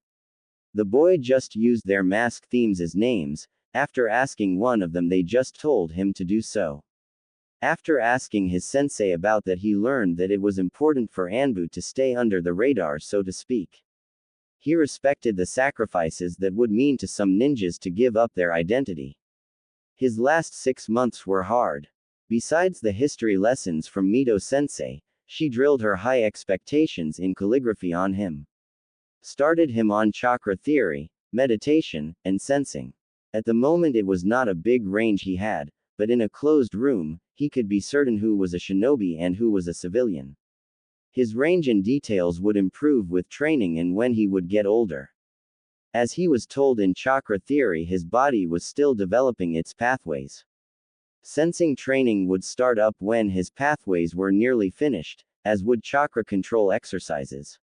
The boy just used their mask themes as names. After asking one of them, they just told him to do so. After asking his sensei about that, he learned that it was important for Anbu to stay under the radar, so to speak. He respected the sacrifices that would mean to some ninjas to give up their identity. His last 6 months were hard. Besides the history lessons from Mito sensei, she drilled her high expectations in calligraphy on him. Started him on chakra theory, meditation, and sensing. At the moment it was not a big range he had, but in a closed room, he could be certain who was a shinobi and who was a civilian. His range and details would improve with training and when he would get older. As he was told in chakra theory, his body was still developing its pathways. Sensing training would start up when his pathways were nearly finished, as would chakra control exercises.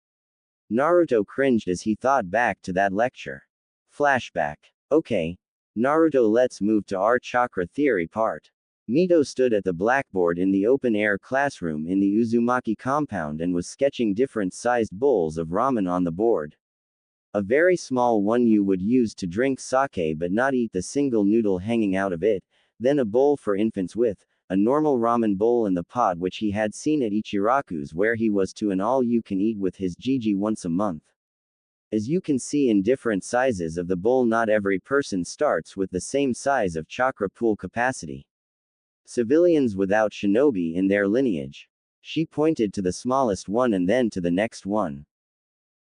Naruto cringed as he thought back to that lecture. Flashback. Okay. Naruto, let's move to our chakra theory part. Mito stood at the blackboard in the open-air classroom in the Uzumaki compound and was sketching different-sized bowls of ramen on the board. A very small one you would use to drink sake but not eat the single noodle hanging out of it, then a bowl for infants with a normal ramen bowl in the pot which he had seen at Ichiraku's where he was to an all-you-can-eat with his Gigi once a month. As you can see in different sizes of the bowl, not every person starts with the same size of chakra pool capacity. Civilians without shinobi in their lineage. She pointed to the smallest one and then to the next one.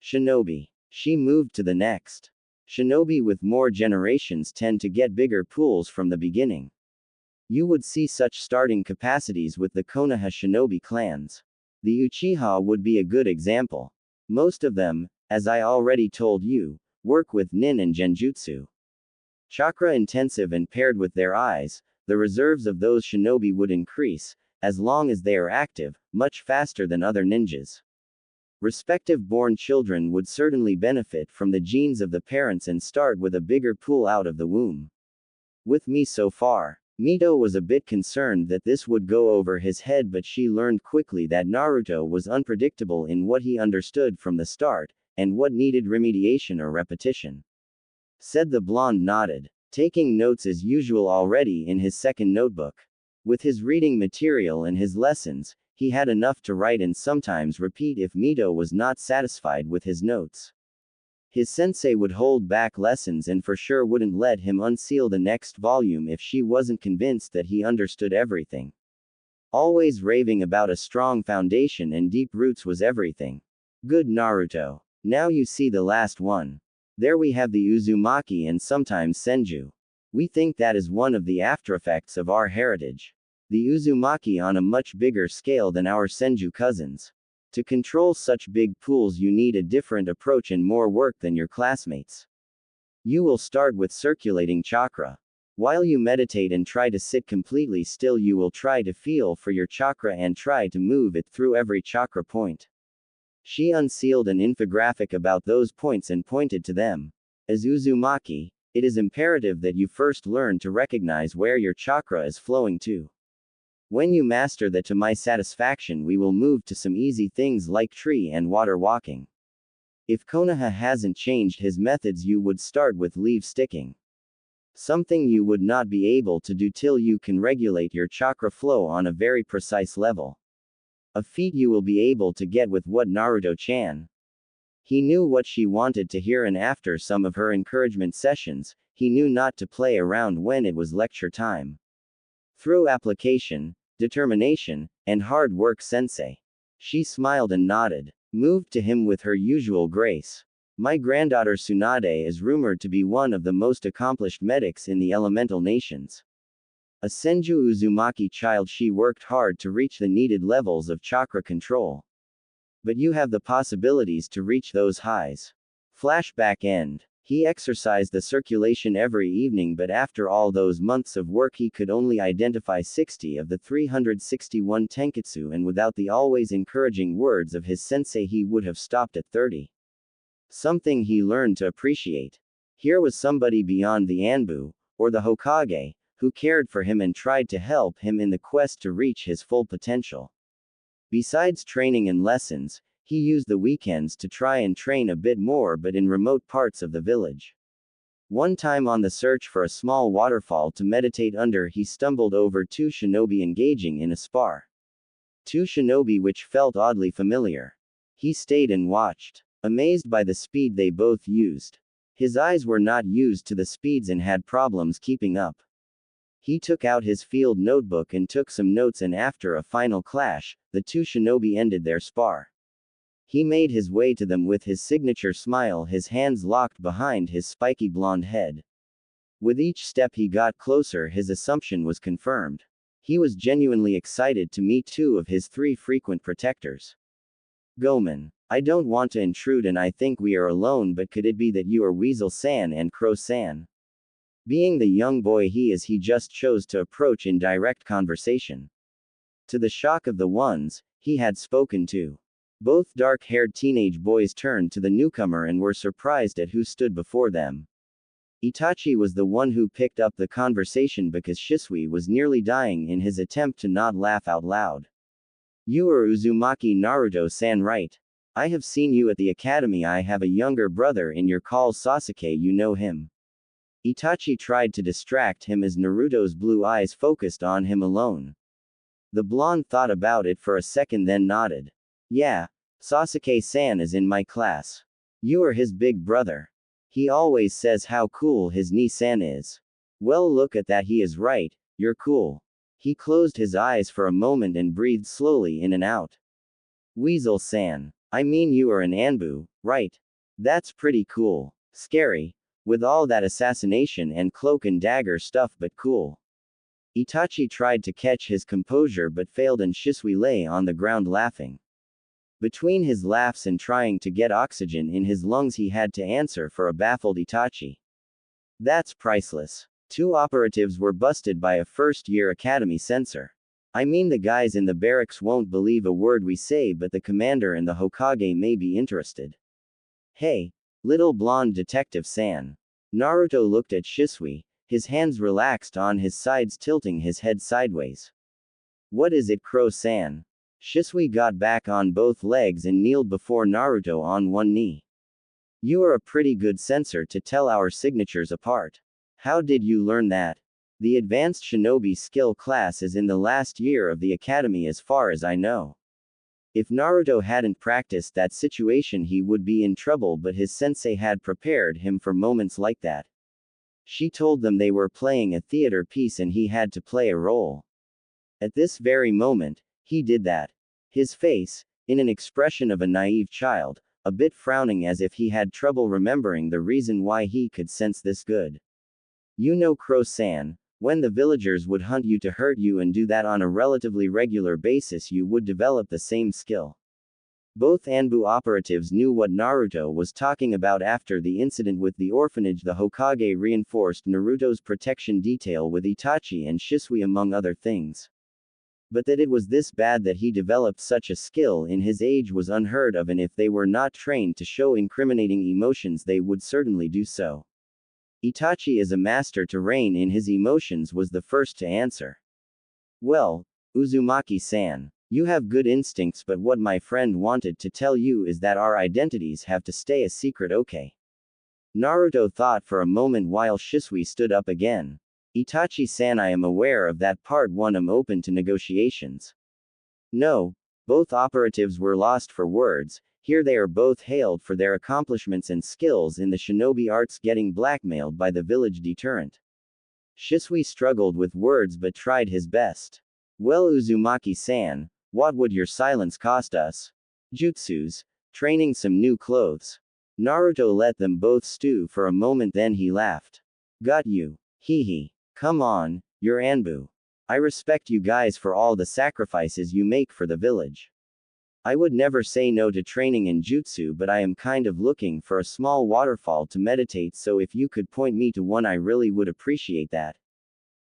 Shinobi. She moved to the next. Shinobi with more generations tend to get bigger pools from the beginning. You would see such starting capacities with the Konoha shinobi clans. The Uchiha would be a good example. Most of them, as I already told you, work with nin and genjutsu. Chakra intensive and paired with their eyes, the reserves of those shinobi would increase, as long as they are active, much faster than other ninjas. Respective born children would certainly benefit from the genes of the parents and start with a bigger pool out of the womb. With me so far. Mito was a bit concerned that this would go over his head, but she learned quickly that Naruto was unpredictable in what he understood from the start, and what needed remediation or repetition. Said the blonde nodded, taking notes as usual already in his second notebook. With his reading material and his lessons, he had enough to write and sometimes repeat if Mito was not satisfied with his notes. His sensei would hold back lessons and for sure wouldn't let him unseal the next volume if she wasn't convinced that he understood everything. Always raving about a strong foundation and deep roots was everything. Good Naruto. Now you see the last one. There we have the Uzumaki and sometimes Senju. We think that is one of the aftereffects of our heritage. The Uzumaki on a much bigger scale than our Senju cousins. To control such big pools you need a different approach and more work than your classmates. You will start with circulating chakra. While you meditate and try to sit completely still, you will try to feel for your chakra and try to move it through every chakra point. She unsealed an infographic about those points and pointed to them. As Uzumaki, it is imperative that you first learn to recognize where your chakra is flowing to. When you master that to my satisfaction, we will move to some easy things like tree and water walking. If Konoha hasn't changed his methods, you would start with leaf sticking. Something you would not be able to do till you can regulate your chakra flow on a very precise level. A feat you will be able to get with what Naruto-chan. He knew what she wanted to hear, and after some of her encouragement sessions, he knew not to play around when it was lecture time. Through application, determination, and hard work, sensei. She smiled and nodded, moved to him with her usual grace. My granddaughter Tsunade is rumored to be one of the most accomplished medics in the elemental nations. A Senju Uzumaki child, she worked hard to reach the needed levels of chakra control. But you have the possibilities to reach those highs. Flashback end. He exercised the circulation every evening, but after all those months of work he could only identify 60 of the 361 tenketsu, and without the always encouraging words of his sensei he would have stopped at 30. Something he learned to appreciate. Here was somebody beyond the Anbu, or the Hokage, who cared for him and tried to help him in the quest to reach his full potential. Besides training and lessons, he used the weekends to try and train a bit more, but in remote parts of the village. One time on the search for a small waterfall to meditate under, he stumbled over two shinobi engaging in a spar. Two shinobi which felt oddly familiar. He stayed and watched, amazed by the speed they both used. His eyes were not used to the speeds and had problems keeping up. He took out his field notebook and took some notes, and after a final clash, the two shinobi ended their spar. He made his way to them with his signature smile, his hands locked behind his spiky blonde head. With each step he got closer, his assumption was confirmed. He was genuinely excited to meet two of his three frequent protectors. Gomen, I don't want to intrude and I think we are alone, but could it be that you are Weasel-san and Crow-san? Being the young boy he is, he just chose to approach in direct conversation. To the shock of the ones he had spoken to. Both dark-haired teenage boys turned to the newcomer and were surprised at who stood before them. Itachi was the one who picked up the conversation because Shisui was nearly dying in his attempt to not laugh out loud. You are Uzumaki Naruto-san, right? I have seen you at the academy. I have a younger brother in your call, Sasuke, you know him. Itachi tried to distract him as Naruto's blue eyes focused on him alone. The blonde thought about it for a second, then nodded. Yeah, Sasuke-san is in my class. You are his big brother. He always says how cool his Ni-san is. Well, look at that, he is right, you're cool. He closed his eyes for a moment and breathed slowly in and out. Weasel-san. I mean, you are an Anbu, right? That's pretty cool. Scary. With all that assassination and cloak and dagger stuff, but cool. Itachi tried to catch his composure but failed, and Shisui lay on the ground laughing. Between his laughs and trying to get oxygen in his lungs, he had to answer for a baffled Itachi. That's priceless. Two operatives were busted by a first-year academy censor. I mean, the guys in the barracks won't believe a word we say, but the commander and the Hokage may be interested. Hey, little blonde detective-san. Naruto looked at Shisui, his hands relaxed on his sides, tilting his head sideways. What is it, Crow-san? Shisui got back on both legs and kneeled before Naruto on one knee. You are a pretty good censor to tell our signatures apart. How did you learn that? The advanced shinobi skill class is in the last year of the academy as far as I know. If Naruto hadn't practiced that situation he would be in trouble, but his sensei had prepared him for moments like that. She told them they were playing a theater piece and he had to play a role. At this very moment, he did that. His face, in an expression of a naive child, a bit frowning as if he had trouble remembering the reason why he could sense this good. You know, Crow-san, when the villagers would hunt you to hurt you and do that on a relatively regular basis, you would develop the same skill. Both Anbu operatives knew what Naruto was talking about. After the incident with the orphanage, the Hokage reinforced Naruto's protection detail with Itachi and Shisui among other things. But that it was this bad that he developed such a skill in his age was unheard of, and if they were not trained to show incriminating emotions, they would certainly do so. Itachi is a master to rein in his emotions, was the first to answer. Well, Uzumaki-san, you have good instincts, but what my friend wanted to tell you is that our identities have to stay a secret, okay? Naruto thought for a moment while Shisui stood up again. Itachi-san, I am aware of that part. One, I'm open to negotiations. No. Both operatives were lost for words. Here they are both hailed for their accomplishments and skills in the shinobi arts, getting blackmailed by the village deterrent. Shisui struggled with words but tried his best. Well, Uzumaki-san, what would your silence cost us? Jutsus. Training some new clothes. Naruto let them both stew for a moment, then he laughed. Got you. Hee hee. Come on, you're Anbu. I respect you guys for all the sacrifices you make for the village. I would never say no to training in jutsu, but I am kind of looking for a small waterfall to meditate, so if you could point me to one, I really would appreciate that.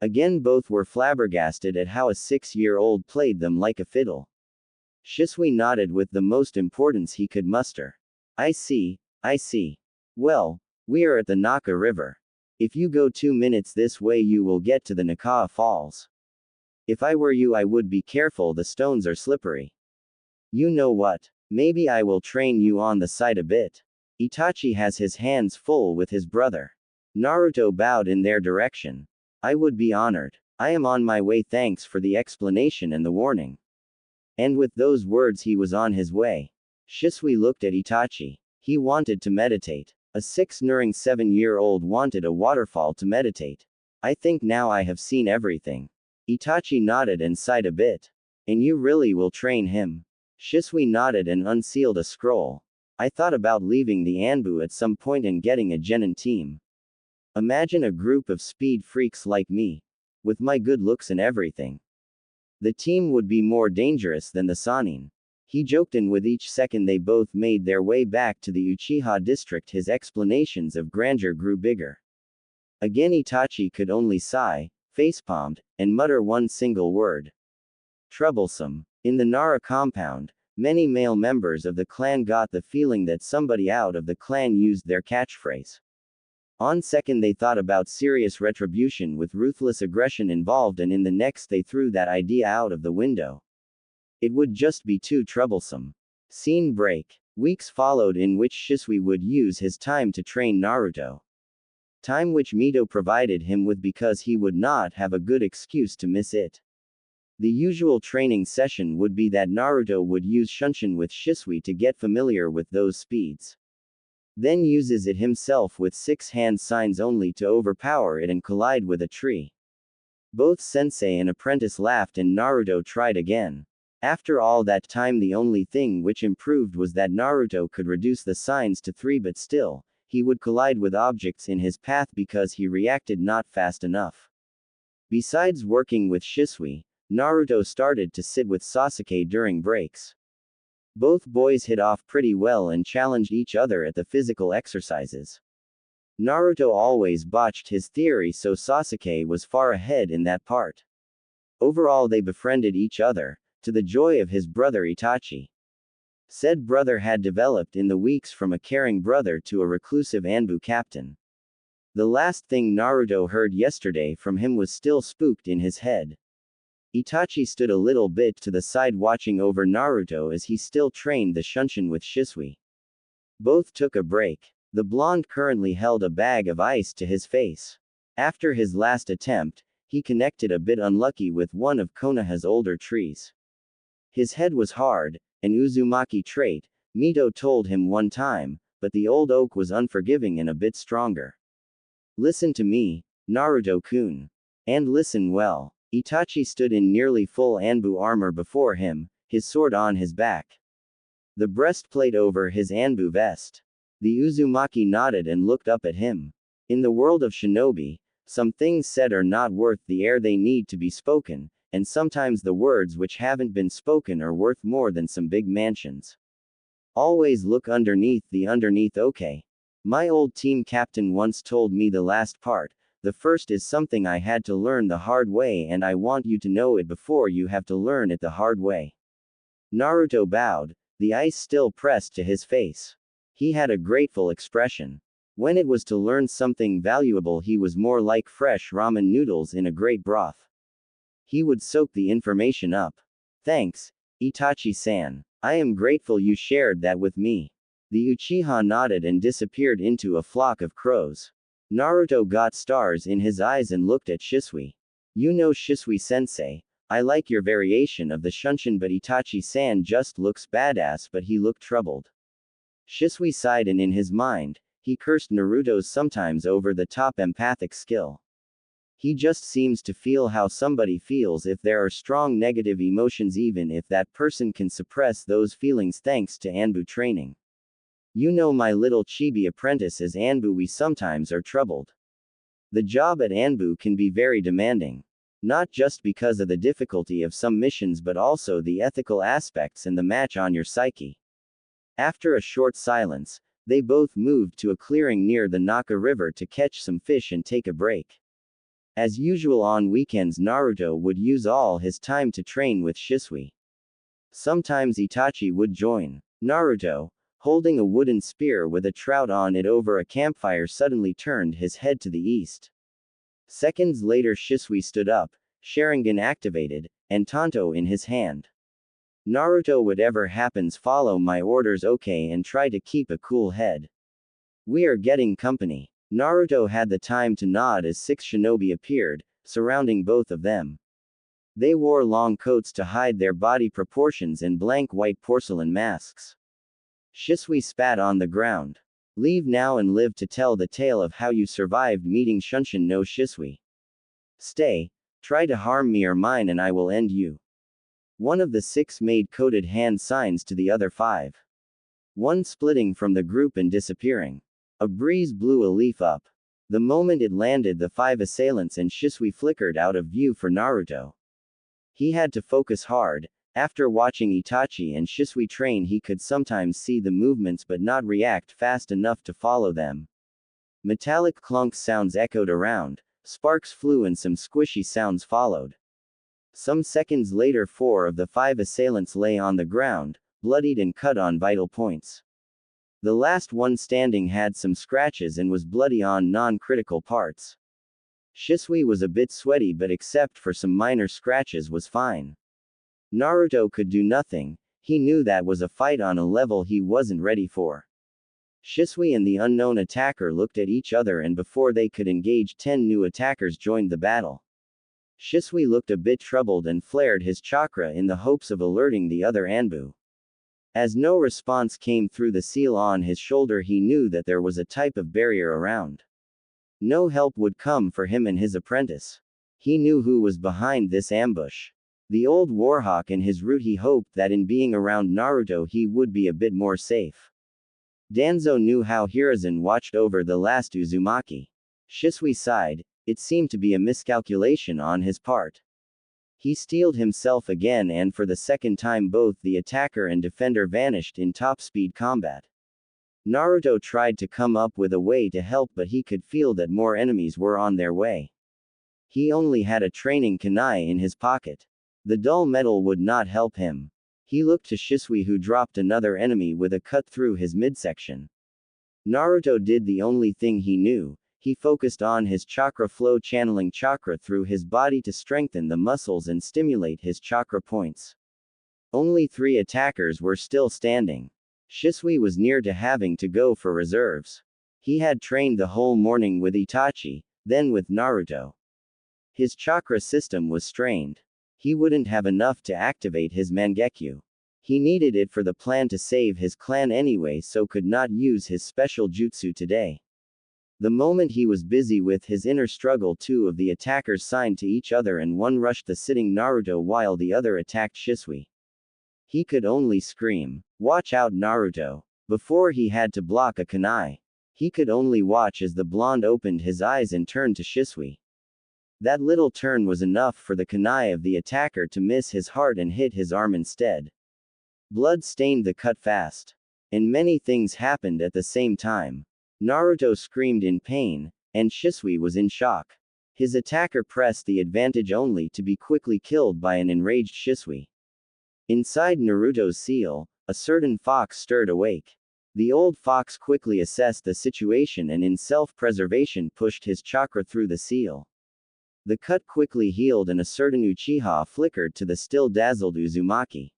Again, both were flabbergasted at how a 6-year-old played them like a fiddle. Shisui nodded with the most importance he could muster. I see. Well, we are at the Naka River. If you go 2 minutes this way, you will get to the Nakaha Falls. If I were you, I would be careful, the stones are slippery. You know what? Maybe I will train you on the side a bit. Itachi has his hands full with his brother. Naruto bowed in their direction. I would be honored. I am on my way, thanks for the explanation and the warning. And with those words he was on his way. Shisui looked at Itachi. He wanted to meditate. A 7-year-old wanted a waterfall to meditate. I think now I have seen everything. Itachi nodded and sighed a bit. And you really will train him? Shisui nodded and unsealed a scroll. I thought about leaving the Anbu at some point and getting a genin team. Imagine a group of speed freaks like me. With my good looks and everything. The team would be more dangerous than the Sannin. He joked, and with each second they both made their way back to the Uchiha district, his explanations of grandeur grew bigger. Again Itachi could only sigh, facepalmed, and mutter one single word. Troublesome. In the Nara compound, many male members of the clan got the feeling that somebody out of the clan used their catchphrase. On second they thought about serious retribution with ruthless aggression involved, and in the next they threw that idea out of the window. It would just be too troublesome. Scene break. Weeks followed in which Shisui would use his time to train Naruto. Time which Mito provided him with because he would not have a good excuse to miss it. The usual training session would be that Naruto would use Shunshin with Shisui to get familiar with those speeds. Then uses it himself with 6 hand signs only to overpower it and collide with a tree. Both sensei and apprentice laughed and Naruto tried again. After all that time, the only thing which improved was that Naruto could reduce the signs to 3, but still, he would collide with objects in his path because he reacted not fast enough. Besides working with Shisui, Naruto started to sit with Sasuke during breaks. Both boys hit off pretty well and challenged each other at the physical exercises. Naruto always botched his theory, so Sasuke was far ahead in that part. Overall, they befriended each other, to the joy of his brother Itachi. Said brother had developed in the weeks from a caring brother to a reclusive Anbu captain. The last thing Naruto heard yesterday from him was still spooked in his head. Itachi stood a little bit to the side watching over Naruto as he still trained the Shunshin with Shisui. Both took a break. The blonde currently held a bag of ice to his face. After his last attempt, he connected a bit unlucky with one of Konoha's older trees. His head was hard, an Uzumaki trait, Mito told him one time, but the old oak was unforgiving and a bit stronger. Listen to me, Naruto-kun. And listen well. Itachi stood in nearly full Anbu armor before him, his sword on his back. The breastplate over his Anbu vest. The Uzumaki nodded and looked up at him. In the world of shinobi, some things said are not worth the air they need to be spoken, and sometimes the words which haven't been spoken are worth more than some big mansions. Always look underneath, okay? My old team captain once told me the last part. The first is something I had to learn the hard way, and I want you to know it before you have to learn it the hard way. Naruto bowed, the ice still pressed to his face. He had a grateful expression. When it was to learn something valuable, he was more like fresh ramen noodles in a great broth. He would soak the information up. Thanks, Itachi-san. I am grateful you shared that with me. The Uchiha nodded and disappeared into a flock of crows. Naruto got stars in his eyes and looked at Shisui. You know, Shisui-sensei, I like your variation of the Shunshin, but Itachi-san just looks badass, but he looked troubled. Shisui sighed, and in his mind, he cursed Naruto's sometimes over-the-top empathic skill. He just seems to feel how somebody feels if there are strong negative emotions, even if that person can suppress those feelings thanks to Anbu training. You know, my little chibi apprentice as Anbu, we sometimes are troubled. The job at Anbu can be very demanding. Not just because of the difficulty of some missions, but also the ethical aspects and the match on your psyche. After a short silence, they both moved to a clearing near the Naka River to catch some fish and take a break. As usual on weekends, Naruto would use all his time to train with Shisui. Sometimes Itachi would join. Naruto, holding a wooden spear with a trout on it over a campfire, suddenly turned his head to the east. Seconds later, Shisui stood up, Sharingan activated, and Tanto in his hand. Naruto, whatever happens, follow my orders, okay, and try to keep a cool head. We are getting company. Naruto had the time to nod as 6 shinobi appeared, surrounding both of them. They wore long coats to hide their body proportions and blank white porcelain masks. Shisui spat on the ground. Leave now and live to tell the tale of how you survived meeting Shunshin no Shisui. Stay, try to harm me or mine and I will end you. One of the 6 made coded hand signs to the other 5. One splitting from the group and disappearing. A breeze blew a leaf up. The moment it landed, the 5 assailants and Shisui flickered out of view for Naruto. He had to focus hard. After watching Itachi and Shisui train, he could sometimes see the movements but not react fast enough to follow them. Metallic clunk sounds echoed around, sparks flew and some squishy sounds followed. Some seconds later, 4 of the 5 assailants lay on the ground, bloodied and cut on vital points. The last one standing had some scratches and was bloody on non-critical parts. Shisui was a bit sweaty, but except for some minor scratches was fine. Naruto could do nothing. He knew that was a fight on a level he wasn't ready for. Shisui and the unknown attacker looked at each other, and before they could engage, 10 new attackers joined the battle. Shisui looked a bit troubled and flared his chakra in the hopes of alerting the other Anbu. As no response came through the seal on his shoulder, he knew that there was a type of barrier around. No help would come for him and his apprentice. He knew who was behind this ambush. The old warhawk and his root. He hoped that in being around Naruto he would be a bit more safe. Danzo knew how Hiruzen watched over the last Uzumaki. Shisui sighed. It seemed to be a miscalculation on his part. He steeled himself again, and for the second time both the attacker and defender vanished in top-speed combat. Naruto tried to come up with a way to help, but he could feel that more enemies were on their way. He only had a training kunai in his pocket. The dull metal would not help him. He looked to Shisui, who dropped another enemy with a cut through his midsection. Naruto did the only thing he knew. He focused on his chakra flow, channeling chakra through his body to strengthen the muscles and stimulate his chakra points. Only 3 attackers were still standing. Shisui was near to having to go for reserves. He had trained the whole morning with Itachi, then with Naruto. His chakra system was strained. He wouldn't have enough to activate his Mangekyo. He needed it for the plan to save his clan anyway, so could not use his special jutsu today. The moment he was busy with his inner struggle, 2 of the attackers signed to each other and one rushed the sitting Naruto while the other attacked Shisui. He could only scream, "Watch out, Naruto," before he had to block a kunai. He could only watch as the blonde opened his eyes and turned to Shisui. That little turn was enough for the kunai of the attacker to miss his heart and hit his arm instead. Blood stained the cut fast. And many things happened at the same time. Naruto screamed in pain, and Shisui was in shock. His attacker pressed the advantage only to be quickly killed by an enraged Shisui. Inside Naruto's seal, a certain fox stirred awake. The old fox quickly assessed the situation and in self-preservation pushed his chakra through the seal. The cut quickly healed and a certain Uchiha flickered to the still dazzled Uzumaki.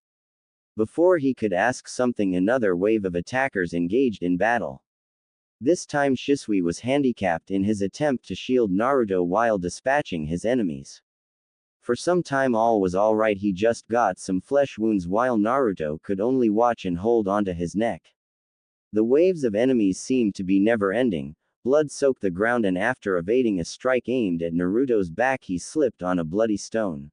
Before he could ask something, another wave of attackers engaged in battle. This time Shisui was handicapped in his attempt to shield Naruto while dispatching his enemies. For some time all was alright, he just got some flesh wounds while Naruto could only watch and hold onto his neck. The waves of enemies seemed to be never ending, blood soaked the ground and after evading a strike aimed at Naruto's back he slipped on a bloody stone.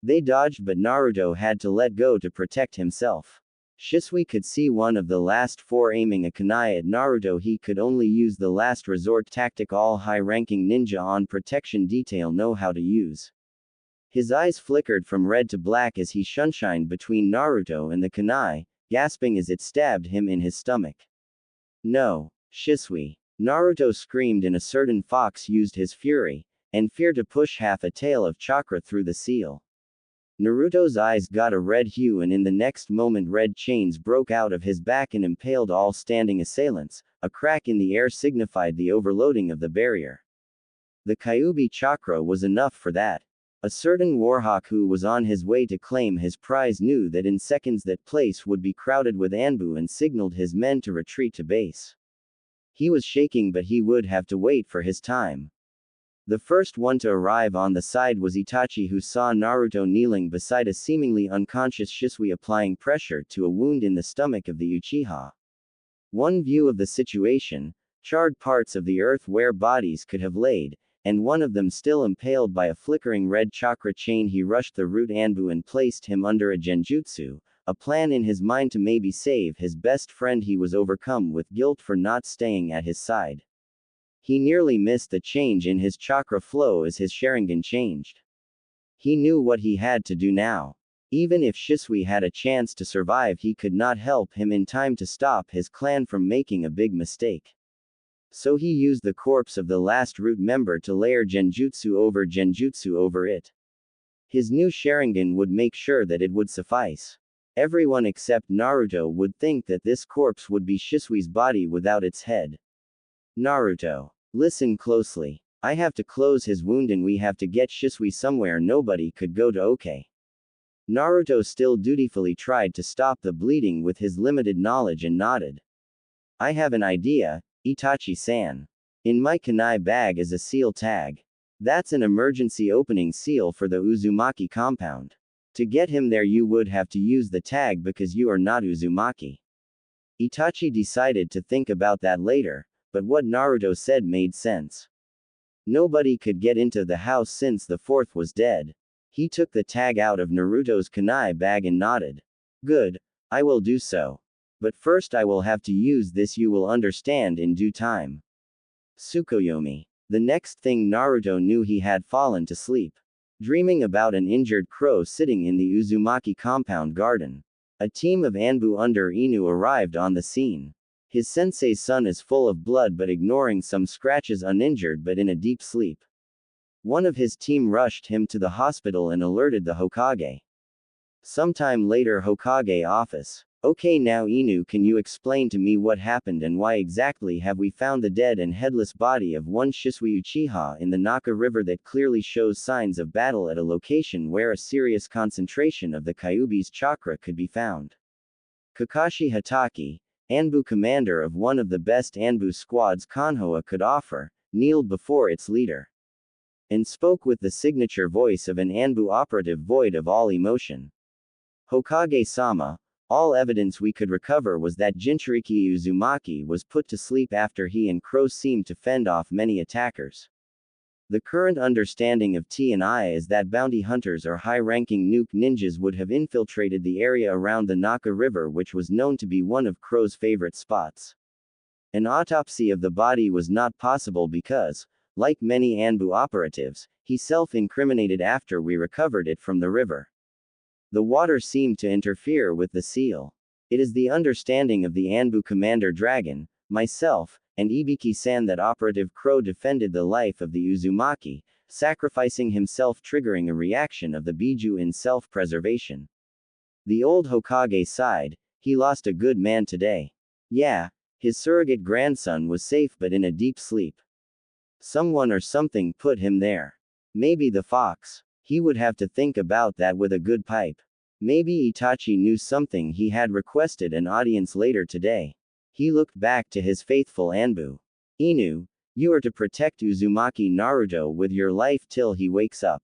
They dodged but Naruto had to let go to protect himself. Shisui could see one of the last four aiming a kunai at Naruto. He could only use the last resort tactic all high-ranking ninja on protection detail know how to use. His eyes flickered from red to black as he shunshined between Naruto and the kunai, gasping as it stabbed him in his stomach. "No, Shisui!" Naruto screamed and a certain fox used his fury and fear to push half a tail of chakra through the seal. Naruto's eyes got a red hue and in the next moment red chains broke out of his back and impaled all standing assailants. A crack in the air signified the overloading of the barrier. The Kyuubi chakra was enough for that. A certain warhawk who was on his way to claim his prize knew that in seconds that place would be crowded with Anbu and signaled his men to retreat to base. He was shaking but he would have to wait for his time. The first one to arrive on the side was Itachi, who saw Naruto kneeling beside a seemingly unconscious Shisui applying pressure to a wound in the stomach of the Uchiha. One view of the situation, charred parts of the earth where bodies could have laid, and one of them still impaled by a flickering red chakra chain. He rushed the root Anbu and placed him under a genjutsu, a plan in his mind to maybe save his best friend. He was overcome with guilt for not staying at his side. He nearly missed the change in his chakra flow as his Sharingan changed. He knew what he had to do now. Even if Shisui had a chance to survive, he could not help him in time to stop his clan from making a big mistake. So he used the corpse of the last root member to layer genjutsu over it. His new Sharingan would make sure that it would suffice. Everyone except Naruto would think that this corpse would be Shisui's body without its head. "Naruto, listen closely. I have to close his wound and we have to get Shisui somewhere nobody could go to." "Okay." Naruto still dutifully tried to stop the bleeding with his limited knowledge and nodded. "I have an idea, Itachi-san. In my kunai bag is a seal tag. That's an emergency opening seal for the Uzumaki compound. To get him there you would have to use the tag because you are not Uzumaki." Itachi decided to think about that later, but what Naruto said made sense. Nobody could get into the house since the fourth was dead. He took the tag out of Naruto's kunai bag and nodded. "Good, I will do so. But first I will have to use this, you will understand in due time." Tsukuyomi. The next thing Naruto knew, he had fallen to sleep, dreaming about an injured crow sitting in the Uzumaki compound garden. A team of Anbu under Inu arrived on the scene. His sensei's son is full of blood but ignoring some scratches, uninjured but in a deep sleep. One of his team rushed him to the hospital and alerted the Hokage. Sometime later, Hokage office. "Okay, now Inu, can you explain to me what happened and why exactly have we found the dead and headless body of one Shisui Uchiha in the Naka River that clearly shows signs of battle at a location where a serious concentration of the Kyuubi's chakra could be found?" Kakashi Hatake, Anbu commander of one of the best Anbu squads Konoha could offer, kneeled before its leader and spoke with the signature voice of an Anbu operative void of all emotion. "Hokage-sama, all evidence we could recover was that Jinchuriki Uzumaki was put to sleep after he and Crow seemed to fend off many attackers. The current understanding of T&I is that bounty hunters or high-ranking nuke ninjas would have infiltrated the area around the Naka River, which was known to be one of Crow's favorite spots. An autopsy of the body was not possible because, like many Anbu operatives, he self-incriminated after we recovered it from the river. The water seemed to interfere with the seal. It is the understanding of the Anbu Commander Dragon, myself, and Ibiki-san that Operative Crow defended the life of the Uzumaki, sacrificing himself, triggering a reaction of the Biju in self-preservation. The old Hokage sighed. He lost a good man today. Yeah, his surrogate grandson was safe but in a deep sleep. Someone or something put him there. Maybe the fox. He would have to think about that with a good pipe. Maybe Itachi knew something he had requested an audience later today. He looked back to his faithful Anbu. Inu, you are to protect Uzumaki Naruto with your life till he wakes up.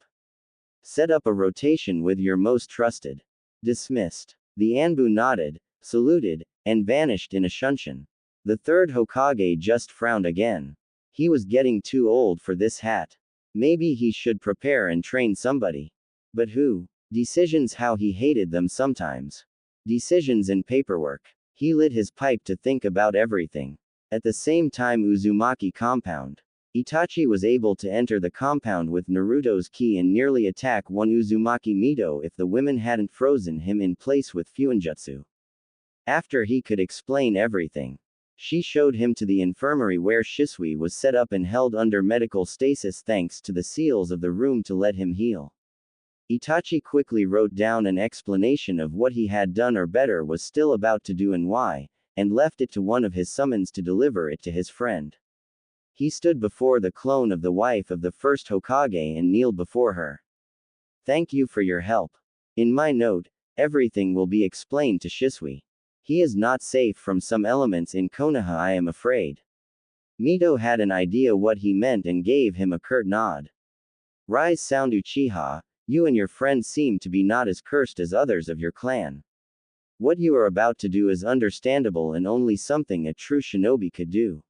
Set up a rotation with your most trusted. Dismissed. The Anbu nodded, saluted, and vanished in a shunshin. The third Hokage just frowned again. He was getting too old for this hat. Maybe he should prepare and train somebody. But who? Decisions, how he hated them sometimes. Decisions and paperwork. He lit his pipe to think about everything. At the same time, Uzumaki compound. Itachi was able to enter the compound with Naruto's key and nearly attack one Uzumaki Mito if the women hadn't frozen him in place with Fuinjutsu. After he could explain everything, she showed him to the infirmary where Shisui was set up and held under medical stasis thanks to the seals of the room to let him heal. Itachi quickly wrote down an explanation of what he had done or better was still about to do and why, and left it to one of his summons to deliver it to his friend. He stood before the clone of the wife of the first Hokage and kneeled before her. Thank you for your help. In my note, everything will be explained to Shisui. He is not safe from some elements in Konoha, I am afraid. Mito had an idea what he meant and gave him a curt nod. Rise Sound Uchiha, you and your friend seem to be not as cursed as others of your clan. What you are about to do is understandable and only something a true shinobi could do.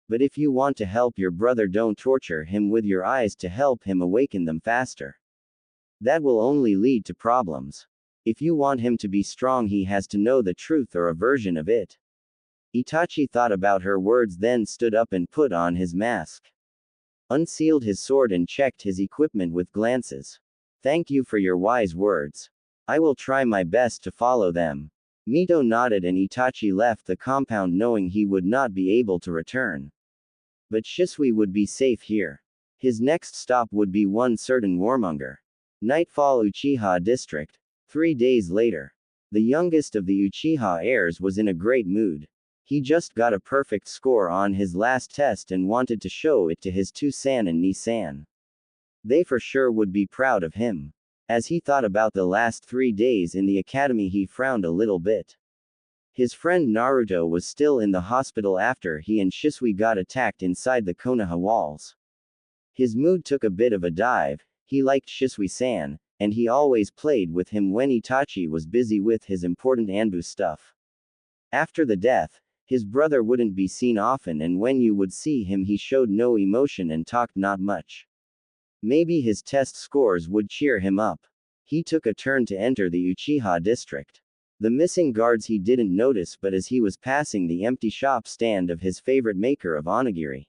But if you want to help your brother, don't torture him with your eyes to help him awaken them faster. That will only lead to problems. If you want him to be strong, he has to know the truth or a version of it. Itachi thought about her words, then stood up and put on his mask. Unsealed his sword and checked his equipment with glances. Thank you for your wise words. I will try my best to follow them. Mito nodded and Itachi left the compound knowing he would not be able to return. But Shisui would be safe here. His next stop would be one certain warmonger. Nightfall Uchiha District. 3 days later. The youngest of the Uchiha heirs was in a great mood. He just got a perfect score on his last test and wanted to show it to his two-san and ni-san. They for sure would be proud of him. As he thought about the last 3 days in the academy, he frowned a little bit. His friend Naruto was still in the hospital after he and Shisui got attacked inside the Konoha walls. His mood took a bit of a dive. He liked Shisui-san, and he always played with him when Itachi was busy with his important Anbu stuff. After the death, his brother wouldn't be seen often, and when you would see him, he showed no emotion and talked not much. Maybe his test scores would cheer him up. He took a turn to enter the Uchiha district. The missing guards he didn't notice, but as he was passing the empty shop stand of his favorite maker of onigiri.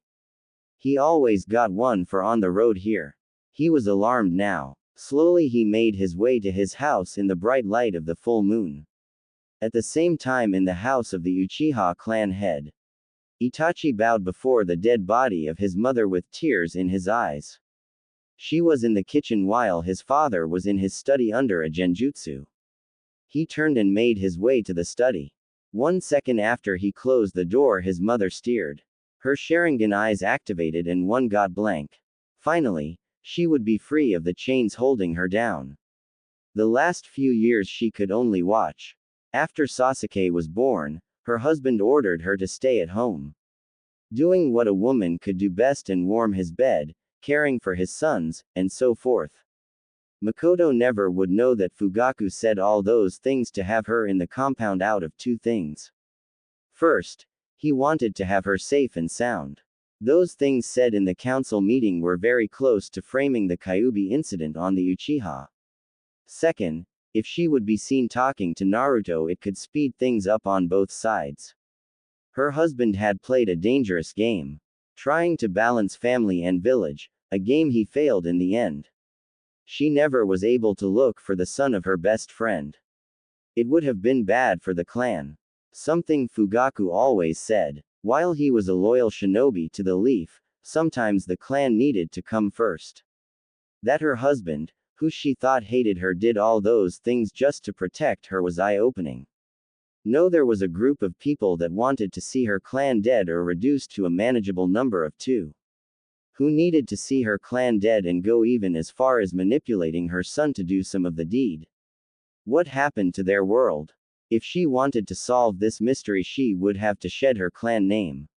He always got one for on the road here. He was alarmed now. Slowly he made his way to his house in the bright light of the full moon. At the same time, in the house of the Uchiha clan head, Itachi bowed before the dead body of his mother with tears in his eyes. She was in the kitchen while his father was in his study under a genjutsu. He turned and made his way to the study. 1 second after he closed the door, his mother steered. Her Sharingan eyes activated and one got blank. Finally, she would be free of the chains holding her down. The last few years she could only watch. After Sasuke was born, her husband ordered her to stay at home, doing what a woman could do best and warm his bed, caring for his sons, and so forth. Makoto never would know that Fugaku said all those things to have her in the compound out of 2 things. First, he wanted to have her safe and sound. Those things said in the council meeting were very close to framing the Kyuubi incident on the Uchiha. Second, if she would be seen talking to Naruto, it could speed things up on both sides. Her husband had played a dangerous game, trying to balance family and village, a game he failed in the end. She never was able to look for the son of her best friend. It would have been bad for the clan. Something Fugaku always said. While he was a loyal shinobi to the leaf, sometimes the clan needed to come first. That her husband, who she thought hated her, did all those things just to protect her was eye-opening. No, there was a group of people that wanted to see her clan dead or reduced to a manageable number of two. Who needed to see her clan dead and go even as far as manipulating her son to do some of the deed. What happened to their world? If she wanted to solve this mystery, she would have to shed her clan name.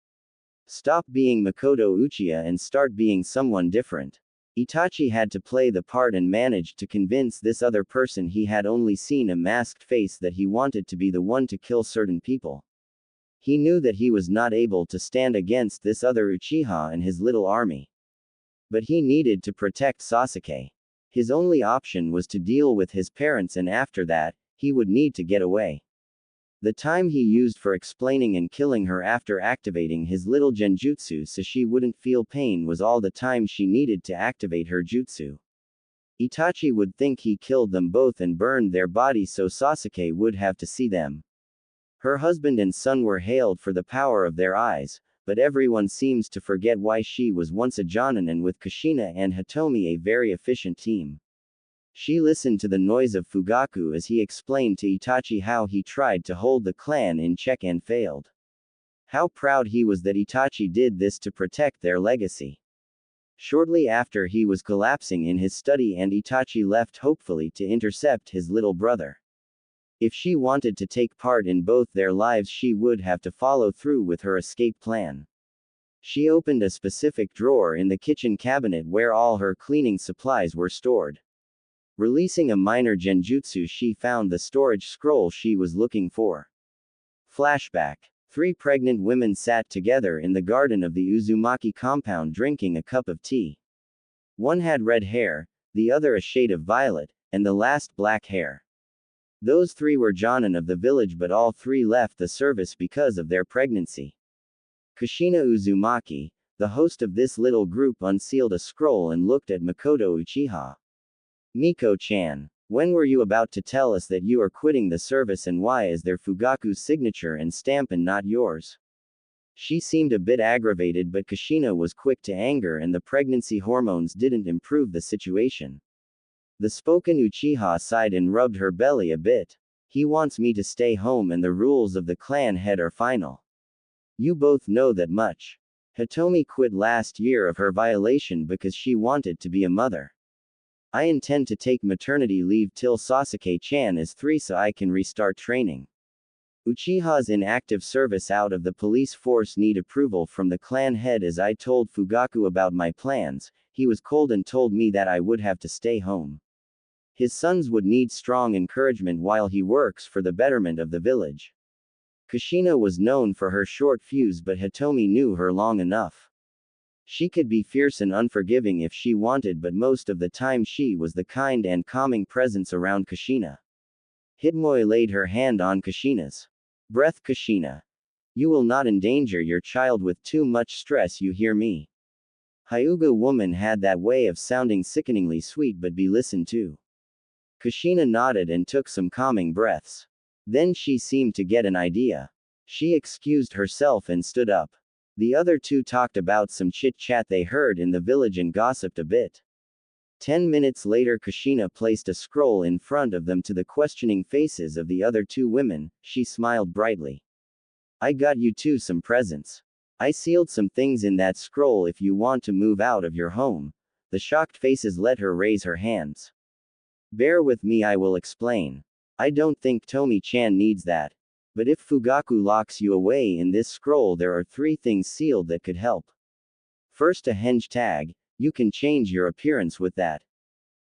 Stop being Makoto Uchiha and start being someone different. Itachi had to play the part and managed to convince this other person he had only seen a masked face that he wanted to be the one to kill certain people. He knew that he was not able to stand against this other Uchiha and his little army. But he needed to protect Sasuke. His only option was to deal with his parents, and after that, he would need to get away. The time he used for explaining and killing her after activating his little genjutsu so she wouldn't feel pain was all the time she needed to activate her jutsu. Itachi would think he killed them both and burned their bodies so Sasuke would have to see them. Her husband and son were hailed for the power of their eyes, but everyone seems to forget why she was once a Jonin and with Kushina and Hitomi a very efficient team. She listened to the noise of Fugaku as he explained to Itachi how he tried to hold the clan in check and failed. How proud he was that Itachi did this to protect their legacy. Shortly after, he was collapsing in his study and Itachi left hopefully to intercept his little brother. If she wanted to take part in both their lives, she would have to follow through with her escape plan. She opened a specific drawer in the kitchen cabinet where all her cleaning supplies were stored. Releasing a minor genjutsu, she found the storage scroll she was looking for. Flashback. 3 pregnant women sat together in the garden of the Uzumaki compound drinking a cup of tea. One had red hair, the other a shade of violet, and the last black hair. Those 3 were Jonin of the village, but all 3 left the service because of their pregnancy. Kushina Uzumaki, the host of this little group, unsealed a scroll and looked at Makoto Uchiha. Miko-chan, when were you about to tell us that you are quitting the service, and why is there Fugaku's signature and stamp and not yours? She seemed a bit aggravated, but Kushina was quick to anger and the pregnancy hormones didn't improve the situation. The spoken Uchiha sighed and rubbed her belly a bit. He wants me to stay home and the rules of the clan head are final. You both know that much. Hitomi quit last year of her violation because she wanted to be a mother. I intend to take maternity leave till Sasuke-chan is 3 so I can restart training. Uchihas in active service out of the police force need approval from the clan head. As I told Fugaku about my plans, he was cold and told me that I would have to stay home. His sons would need strong encouragement while he works for the betterment of the village. Kushina was known for her short fuse, but Hitomi knew her long enough. She could be fierce and unforgiving if she wanted, but most of the time she was the kind and calming presence around Kushina. Hitmoe laid her hand on Kushina's breath. Kushina, you will not endanger your child with too much stress, you hear me? Hyuga woman had that way of sounding sickeningly sweet, but be listened to. Kushina nodded and took some calming breaths. Then she seemed to get an idea. She excused herself and stood up. The other 2 talked about some chit-chat they heard in the village and gossiped a bit. 10 minutes later, Kushina placed a scroll in front of them. To the questioning faces of the other 2 women, she smiled brightly. I got you 2 some presents. I sealed some things in that scroll if you want to move out of your home. The shocked faces let her raise her hands. Bear with me, I will explain. I don't think Tomi-chan needs that. But if Fugaku locks you away in this scroll, there are 3 things sealed that could help. First, a henge tag. You can change your appearance with that.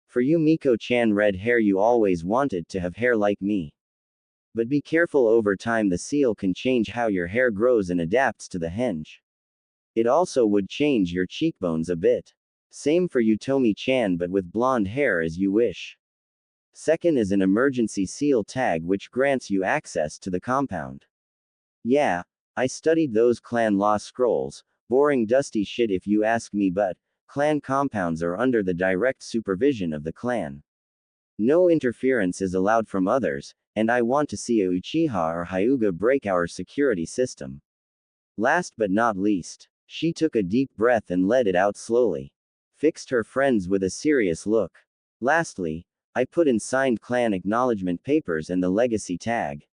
For you, Miko-chan, red hair, you always wanted to have hair like me. But be careful, over time the seal can change how your hair grows and adapts to the henge. It also would change your cheekbones a bit. Same for Utomi-chan, but with blonde hair as you wish. Second is an emergency seal tag which grants you access to the compound. Yeah, I studied those clan law scrolls, boring dusty shit if you ask me, but clan compounds are under the direct supervision of the clan. No interference is allowed from others, and I want to see a Uchiha or Hyuga break our security system. Last but not least, she took a deep breath and let it out slowly. Fixed her friends with a serious look. Lastly, I put in signed clan acknowledgement papers and the legacy tag.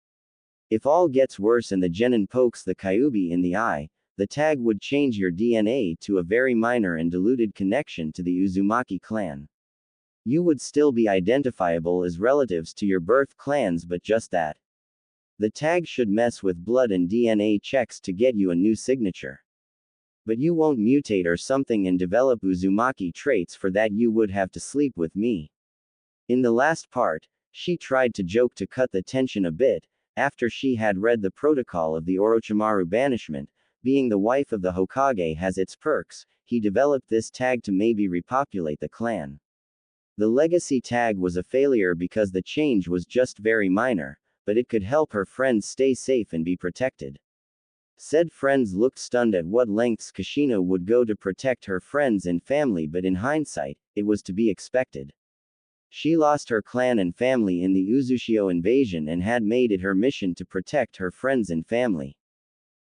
If all gets worse and the genin pokes the Kyuubi in the eye, the tag would change your DNA to a very minor and diluted connection to the Uzumaki clan. You would still be identifiable as relatives to your birth clans, but just that. The tag should mess with blood and DNA checks to get you a new signature. But you won't mutate or something and develop Uzumaki traits. For that you would have to sleep with me. In the last part, she tried to joke to cut the tension a bit. After she had read the protocol of the Orochimaru banishment, being the wife of the Hokage has its perks, he developed this tag to maybe repopulate the clan. The legacy tag was a failure because the change was just very minor, but it could help her friends stay safe and be protected. Said friends looked stunned at what lengths Kushina would go to protect her friends and family, but in hindsight, it was to be expected. She lost her clan and family in the Uzushio invasion and had made it her mission to protect her friends and family.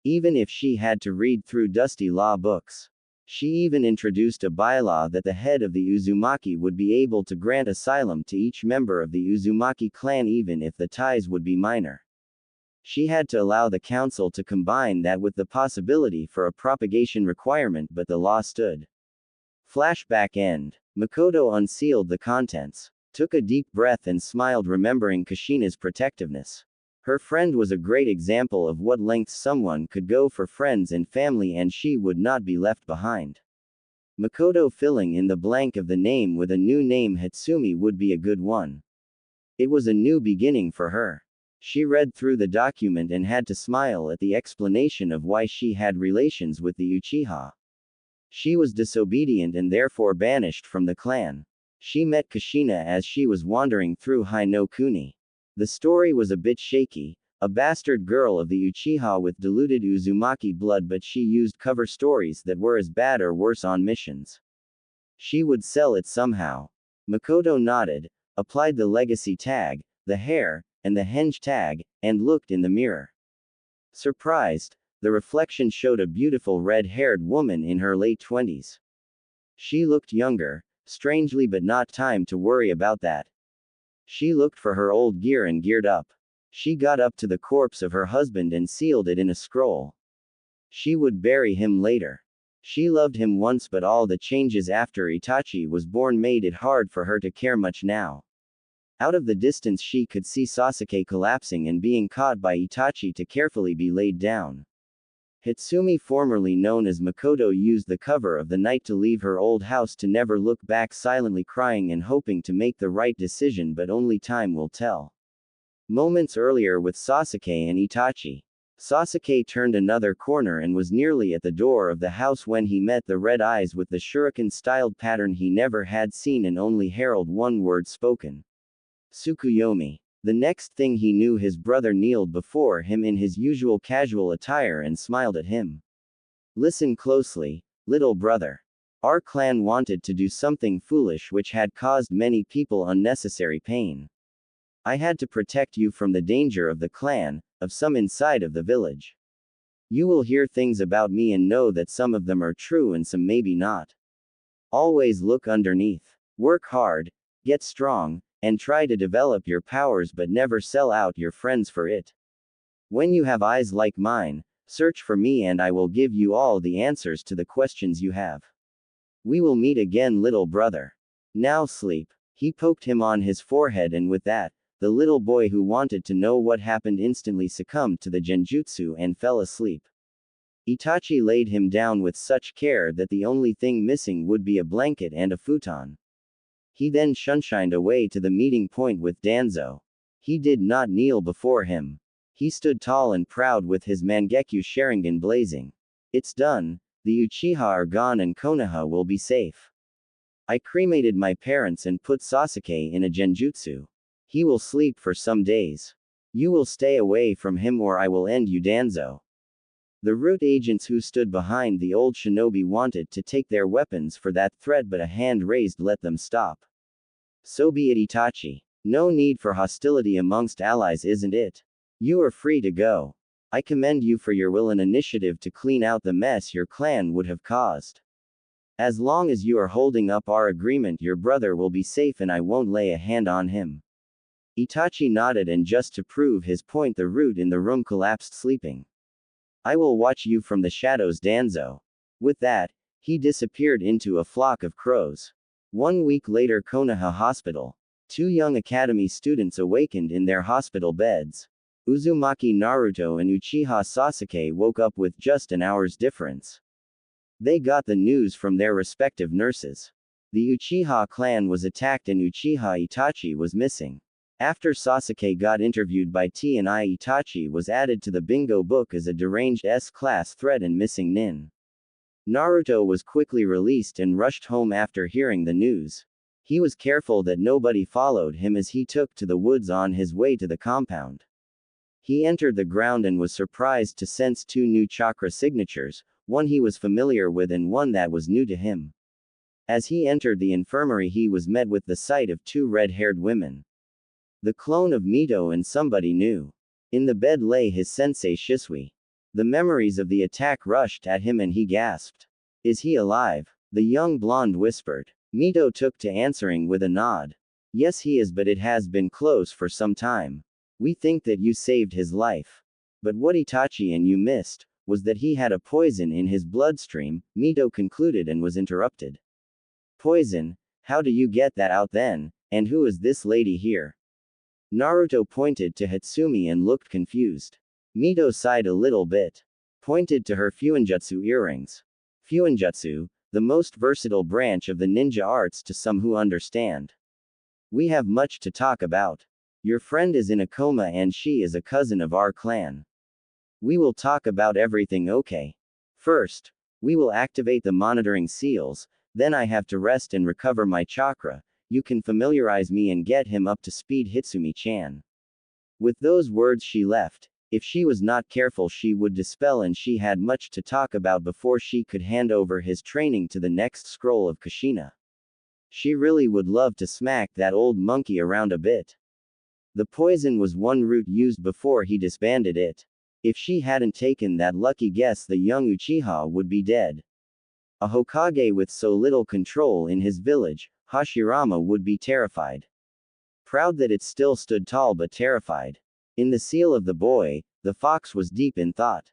Even if she had to read through dusty law books. She even introduced a bylaw that the head of the Uzumaki would be able to grant asylum to each member of the Uzumaki clan even if the ties would be minor. She had to allow the council to combine that with the possibility for a propagation requirement, but the law stood. Flashback end. Makoto unsealed the contents, took a deep breath and smiled, remembering Kushina's protectiveness. Her friend was a great example of what lengths someone could go for friends and family, and she would not be left behind. Makoto filling in the blank of the name with a new name. Hatsumi would be a good one. It was a new beginning for her. She read through the document and had to smile at the explanation of why she had relations with the Uchiha. She was disobedient and therefore banished from the clan. She met Kushina as she was wandering through Hai no Kuni. The story was a bit shaky, a bastard girl of the Uchiha with diluted Uzumaki blood, but she used cover stories that were as bad or worse on missions. She would sell it somehow. Makoto nodded, applied the legacy tag, the hair, and the henge tag, and looked in the mirror. Surprised, the reflection showed a beautiful red-haired woman in her late 20s. She looked younger, strangely, but not time to worry about that. She looked for her old gear and geared up. She got up to the corpse of her husband and sealed it in a scroll. She would bury him later. She loved him once, but all the changes after Itachi was born made it hard for her to care much now. Out of the distance she could see Sasuke collapsing and being caught by Itachi to carefully be laid down. Hatsumi, formerly known as Makoto, used the cover of the night to leave her old house, to never look back, silently crying and hoping to make the right decision, but only time will tell. Moments earlier with Sasuke and Itachi. Sasuke turned another corner and was nearly at the door of the house when he met the red eyes with the shuriken-styled pattern he never had seen and only heralded one word spoken. Tsukuyomi. The next thing he knew, his brother kneeled before him in his usual casual attire and smiled at him. Listen closely, little brother. Our clan wanted to do something foolish which had caused many people unnecessary pain. I had to protect you from the danger of the clan, of some inside of the village. You will hear things about me and know that some of them are true and some maybe not. Always look underneath. Work hard, get strong, and try to develop your powers, but never sell out your friends for it. When you have eyes like mine, search for me and I will give you all the answers to the questions you have. We will meet again, little brother. Now sleep. He poked him on his forehead, and with that, the little boy who wanted to know what happened instantly succumbed to the genjutsu and fell asleep. Itachi laid him down with such care that the only thing missing would be a blanket and a futon. He then shunshined away to the meeting point with Danzo. He did not kneel before him. He stood tall and proud with his Mangekyo Sharingan blazing. It's done. The Uchiha are gone and Konoha will be safe. I cremated my parents and put Sasuke in a genjutsu. He will sleep for some days. You will stay away from him or I will end you, Danzo. The root agents who stood behind the old shinobi wanted to take their weapons for that threat, but a hand raised let them stop. So be it, Itachi. No need for hostility amongst allies, isn't it? You are free to go. I commend you for your will and initiative to clean out the mess your clan would have caused. As long as you are holding up our agreement, your brother will be safe and I won't lay a hand on him. Itachi nodded, and just to prove his point, the root in the room collapsed sleeping. I will watch you from the shadows, Danzo. With that, he disappeared into a flock of crows. 1 week later, Konoha Hospital. 2 young academy students awakened in their hospital beds. Uzumaki Naruto and Uchiha Sasuke woke up with just an hour's difference. They got the news from their respective nurses. The Uchiha clan was attacked and Uchiha Itachi was missing. After Sasuke got interviewed by T&I, Itachi was added to the bingo book as a deranged S-class threat and missing nin. Naruto was quickly released and rushed home after hearing the news. He was careful that nobody followed him as he took to the woods on his way to the compound. He entered the ground and was surprised to sense 2 new chakra signatures, one he was familiar with and one that was new to him. As he entered the infirmary, he was met with the sight of 2 red-haired women. The clone of Mito and somebody new. In the bed lay his sensei Shisui. The memories of the attack rushed at him and he gasped. Is he alive? The young blonde whispered. Mito took to answering with a nod. Yes, he is, but it has been close for some time. We think that you saved his life. But what Itachi and you missed was that he had a poison in his bloodstream, Mito concluded and was interrupted. Poison? How do you get that out then? And who is this lady here? Naruto pointed to Hatsumi and looked confused. Mito sighed a little bit. Pointed to her Fuinjutsu earrings. Fuinjutsu, the most versatile branch of the ninja arts to some who understand. We have much to talk about. Your friend is in a coma and she is a cousin of our clan. We will talk about everything, okay? First, we will activate the monitoring seals, then I have to rest and recover my chakra. You can familiarize me and get him up to speed, Hitsumi-chan. With those words she left. If she was not careful she would dispel, and she had much to talk about before she could hand over his training to the next scroll of Kushina. She really would love to smack that old monkey around a bit. The poison was one root used before he disbanded it. If she hadn't taken that lucky guess, the young Uchiha would be dead. A Hokage with so little control in his village, Hashirama, would be terrified. Proud that it still stood tall, but terrified. In the seal of the boy, the fox was deep in thought.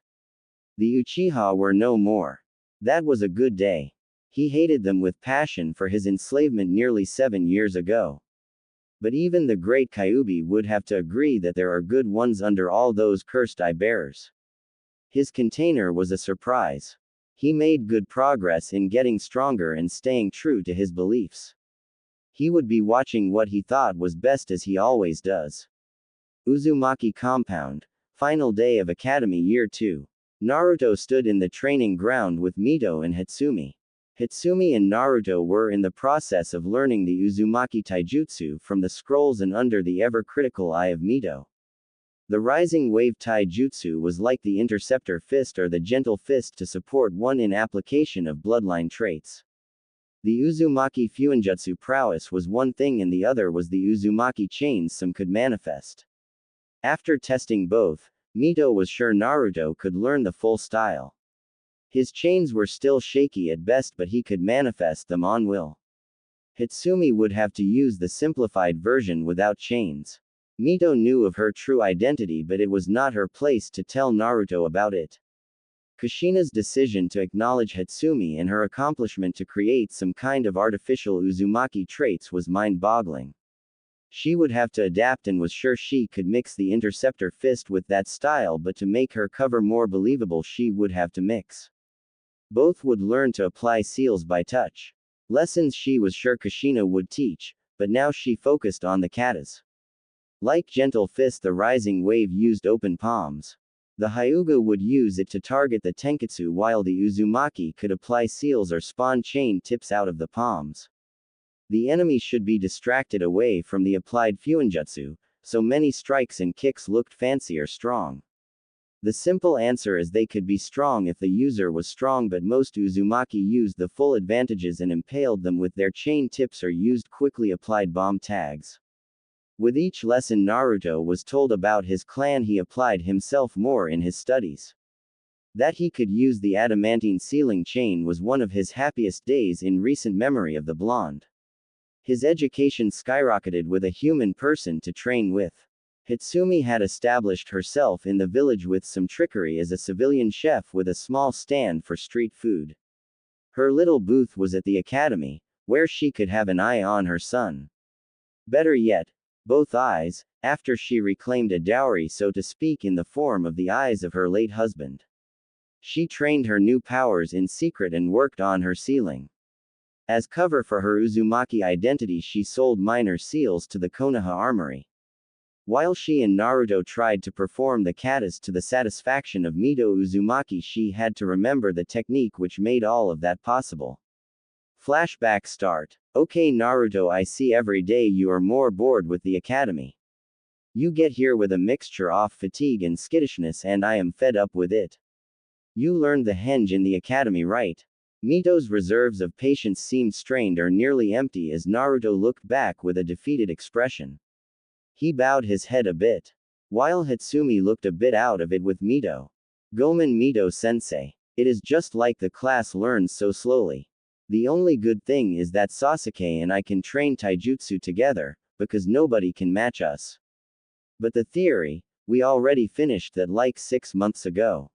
The Uchiha were no more. That was a good day. He hated them with passion for his enslavement nearly 7 years ago. But even the great Kyuubi would have to agree that there are good ones under all those cursed eye-bearers. His container was a surprise. He made good progress in getting stronger and staying true to his beliefs. He would be watching what he thought was best, as he always does. Uzumaki Compound. Final day of Academy Year 2. Naruto stood in the training ground with Mito and Hatsumi. Hatsumi and Naruto were in the process of learning the Uzumaki Taijutsu from the scrolls and under the ever-critical eye of Mito. The Rising Wave Taijutsu was like the Interceptor Fist or the Gentle Fist to support one in application of bloodline traits. The Uzumaki Fuinjutsu prowess was one thing and the other was the Uzumaki chains some could manifest. After testing both, Mito was sure Naruto could learn the full style. His chains were still shaky at best, but he could manifest them on will. Hatsumi would have to use the simplified version without chains. Mito knew of her true identity, but it was not her place to tell Naruto about it. Kushina's decision to acknowledge Hatsumi and her accomplishment to create some kind of artificial Uzumaki traits was mind-boggling. She would have to adapt and was sure she could mix the Interceptor Fist with that style, but to make her cover more believable she would have to mix. Both would learn to apply seals by touch. Lessons she was sure Kushina would teach, but now she focused on the katas. Like Gentle Fist, the Rising Wave used open palms. The Hyuga would use it to target the Tenketsu while the Uzumaki could apply seals or spawn chain tips out of the palms. The enemy should be distracted away from the applied Fuinjutsu, so many strikes and kicks looked fancy or strong. The simple answer is they could be strong if the user was strong, but most Uzumaki used the full advantages and impaled them with their chain tips or used quickly applied bomb tags. With each lesson Naruto was told about his clan, he applied himself more in his studies. That he could use the adamantine sealing chain was one of his happiest days in recent memory of the blonde. His education skyrocketed with a human person to train with. Hitsumi had established herself in the village with some trickery as a civilian chef with a small stand for street food. Her little booth was at the academy, where she could have an eye on her son. Better yet, both eyes, after she reclaimed a dowry, so to speak, in the form of the eyes of her late husband. She trained her new powers in secret and worked on her sealing. As cover for her Uzumaki identity, she sold minor seals to the Konoha armory. While she and Naruto tried to perform the katas to the satisfaction of Mito Uzumaki, she had to remember the technique which made all of that possible. Flashback start. Okay Naruto, I see every day you are more bored with the academy. You get here with a mixture of fatigue and skittishness, and I am fed up with it. You learned the henge in the academy, right? Mito's reserves of patience seemed strained or nearly empty as Naruto looked back with a defeated expression. He bowed his head a bit. While Hitsumi looked a bit out of it with Mito. Gomen Mito-sensei. It is just like the class learns so slowly. The only good thing is that Sasuke and I can train taijutsu together, because nobody can match us. But the theory, we already finished that like 6 months ago.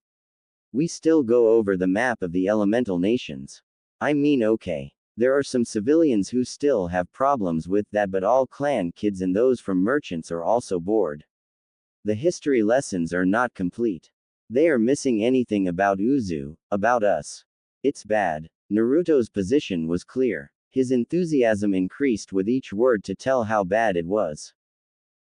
We still go over the map of the elemental nations. I mean, okay. There are some civilians who still have problems with that, but all clan kids and those from merchants are also bored. The history lessons are not complete. They are missing anything about Uzu, about us. It's bad. Naruto's position was clear. His enthusiasm increased with each word to tell how bad it was.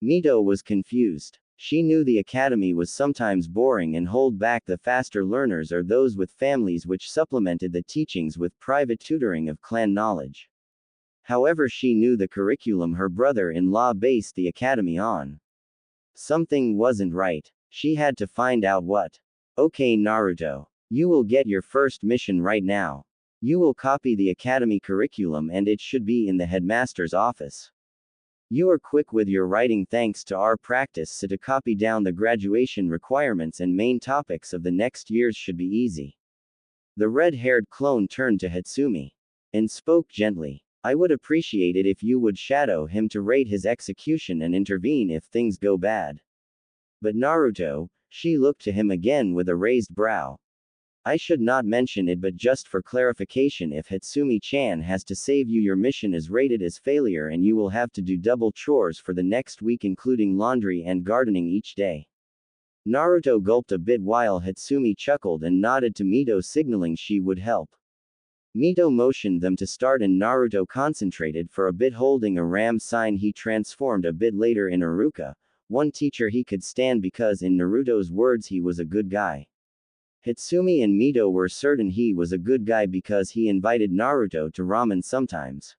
Mito was confused. She knew the academy was sometimes boring and hold back the faster learners or those with families, which supplemented the teachings with private tutoring of clan knowledge. However, she knew the curriculum her brother-in-law based the academy on. Something wasn't right. She had to find out what. Okay Naruto. You will get your first mission right now. You will copy the academy curriculum and it should be in the headmaster's office. You are quick with your writing thanks to our practice, so to copy down the graduation requirements and main topics of the next years should be easy. The red-haired clone turned to Hitsumi and spoke gently. I would appreciate it if you would shadow him to rate his execution and intervene if things go bad. But Naruto, she looked to him again with a raised brow. I should not mention it, but just for clarification, if Hitsumi-chan has to save you, your mission is rated as failure and you will have to do double chores for the next week, including laundry and gardening each day. Naruto gulped a bit while Hitsumi chuckled and nodded to Mito, signaling she would help. Mito motioned them to start and Naruto concentrated for a bit, holding a ram sign he transformed a bit later in Iruka, one teacher he could stand because in Naruto's words he was a good guy. Hitsumi and Mito were certain he was a good guy because he invited Naruto to ramen sometimes.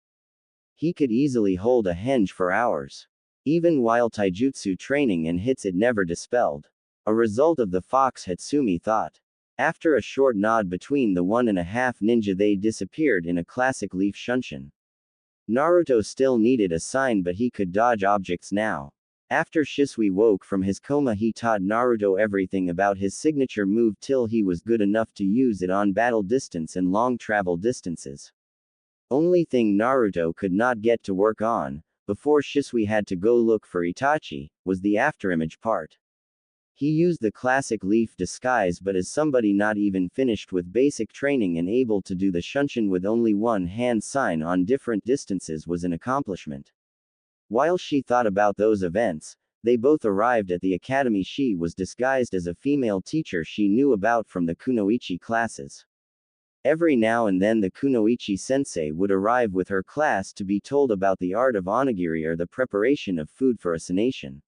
He could easily hold a henge for hours. Even while taijutsu training and hits it never dispelled. A result of the fox, Hitsumi thought. After a short nod between the 1.5 ninja, they disappeared in a classic leaf shunshin. Naruto still needed a sign, but he could dodge objects now. After Shisui woke from his coma, he taught Naruto everything about his signature move till he was good enough to use it on battle distance and long travel distances. Only thing Naruto could not get to work on, before Shisui had to go look for Itachi, was the afterimage part. He used the classic leaf disguise, but as somebody not even finished with basic training and able to do the shunshin with only one hand sign on different distances was an accomplishment. While she thought about those events, they both arrived at the academy. She was disguised as a female teacher she knew about from the kunoichi classes. Every now and then the kunoichi sensei would arrive with her class to be told about the art of onigiri, or the preparation of food for assassination.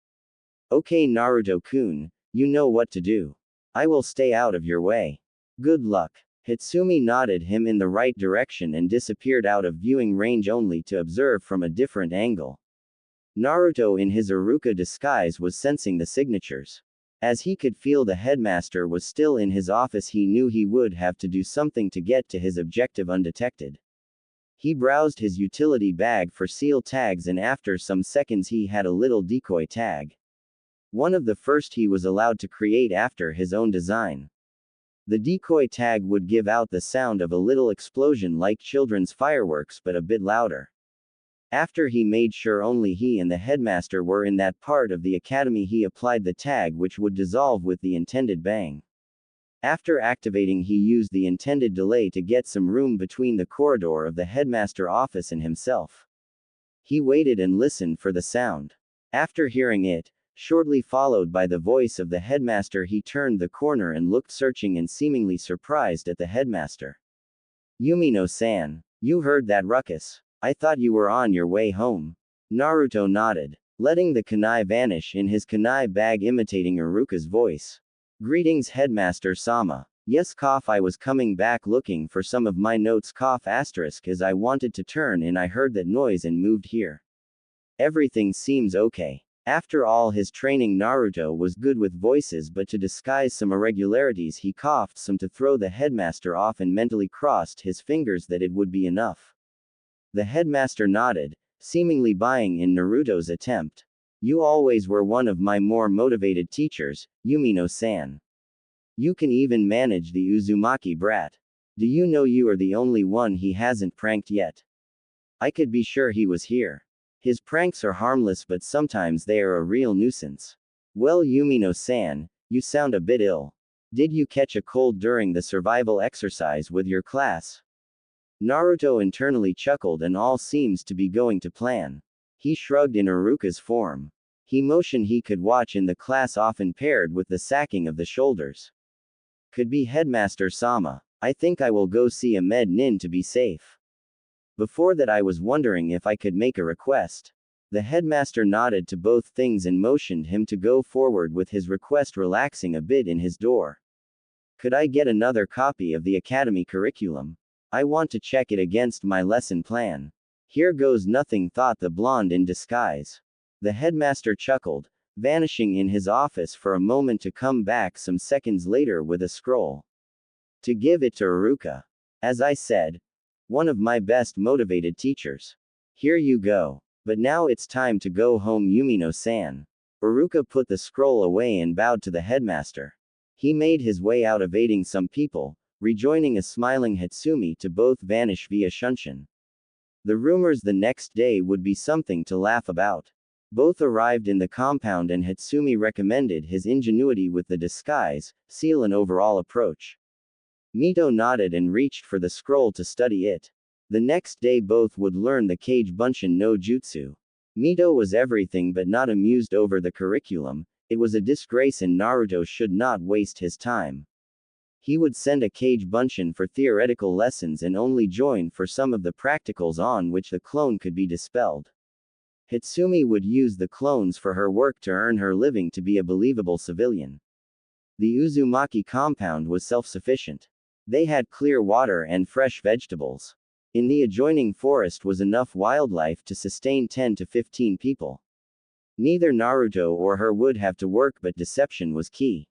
Okay Naruto-kun, you know what to do. I will stay out of your way. Good luck. Hitsumi nodded him in the right direction and disappeared out of viewing range only to observe from a different angle. Naruto in his Iruka disguise was sensing the signatures. As he could feel the headmaster was still in his office, he knew he would have to do something to get to his objective undetected. He browsed his utility bag for seal tags and after some seconds he had a little decoy tag. One of the first he was allowed to create after his own design. The decoy tag would give out the sound of a little explosion like children's fireworks but a bit louder. After he made sure only he and the headmaster were in that part of the academy, he applied the tag which would dissolve with the intended bang. After activating, he used the intended delay to get some room between the corridor of the headmaster office and himself. He waited and listened for the sound. After hearing it, shortly followed by the voice of the headmaster, he turned the corner and looked searching and seemingly surprised at the headmaster. Yumino-san, you heard that ruckus? I thought you were on your way home. Naruto nodded, letting the kunai vanish in his kunai bag imitating Iruka's voice. Greetings Headmaster Sama. Yes I was coming back looking for some of my notes as I wanted to turn in I heard that noise and moved here. Everything seems okay. After all his training Naruto was good with voices, but to disguise some irregularities he coughed some to throw the headmaster off and mentally crossed his fingers that it would be enough. The headmaster nodded, seemingly buying in Naruto's attempt. You always were one of my more motivated teachers, Yumino-san. You can even manage the Uzumaki brat. Do you know you are the only one he hasn't pranked yet? I could be sure he was here. His pranks are harmless but sometimes they are a real nuisance. Well Yumino-san, you sound a bit ill. Did you catch a cold during the survival exercise with your class? Naruto internally chuckled and all seems to be going to plan. He shrugged in Iruka's form. He motioned he could watch in the class often paired with the sacking of the shoulders. Could be Headmaster Sama. I think I will go see a med nin to be safe. Before that I was wondering if I could make a request. The headmaster nodded to both things and motioned him to go forward with his request, relaxing a bit in his door. Could I get another copy of the academy curriculum? I want to check it against my lesson plan. Here goes nothing, thought the blonde in disguise. The headmaster chuckled, vanishing in his office for a moment to come back some seconds later with a scroll. To give it to Iruka. As I said, one of my best motivated teachers. Here you go. But now it's time to go home Yumino-san. Iruka put the scroll away and bowed to the headmaster. He made his way out evading some people, rejoining a smiling Hitsumi to both vanish via Shunshin. The rumors the next day would be something to laugh about. Both arrived in the compound and Hitsumi recommended his ingenuity with the disguise, seal and overall approach. Mito nodded and reached for the scroll to study it. The next day both would learn the Kage Bunshin no Jutsu. Mito was everything but not amused over the curriculum. It was a disgrace and Naruto should not waste his time. He would send a Kage Bunshin for theoretical lessons and only join for some of the practicals on which the clone could be dispelled. Hitsumi would use the clones for her work to earn her living to be a believable civilian. The Uzumaki compound was self-sufficient. They had clear water and fresh vegetables. In the adjoining forest was enough wildlife to sustain 10 to 15 people. Neither Naruto or her would have to work, but deception was key.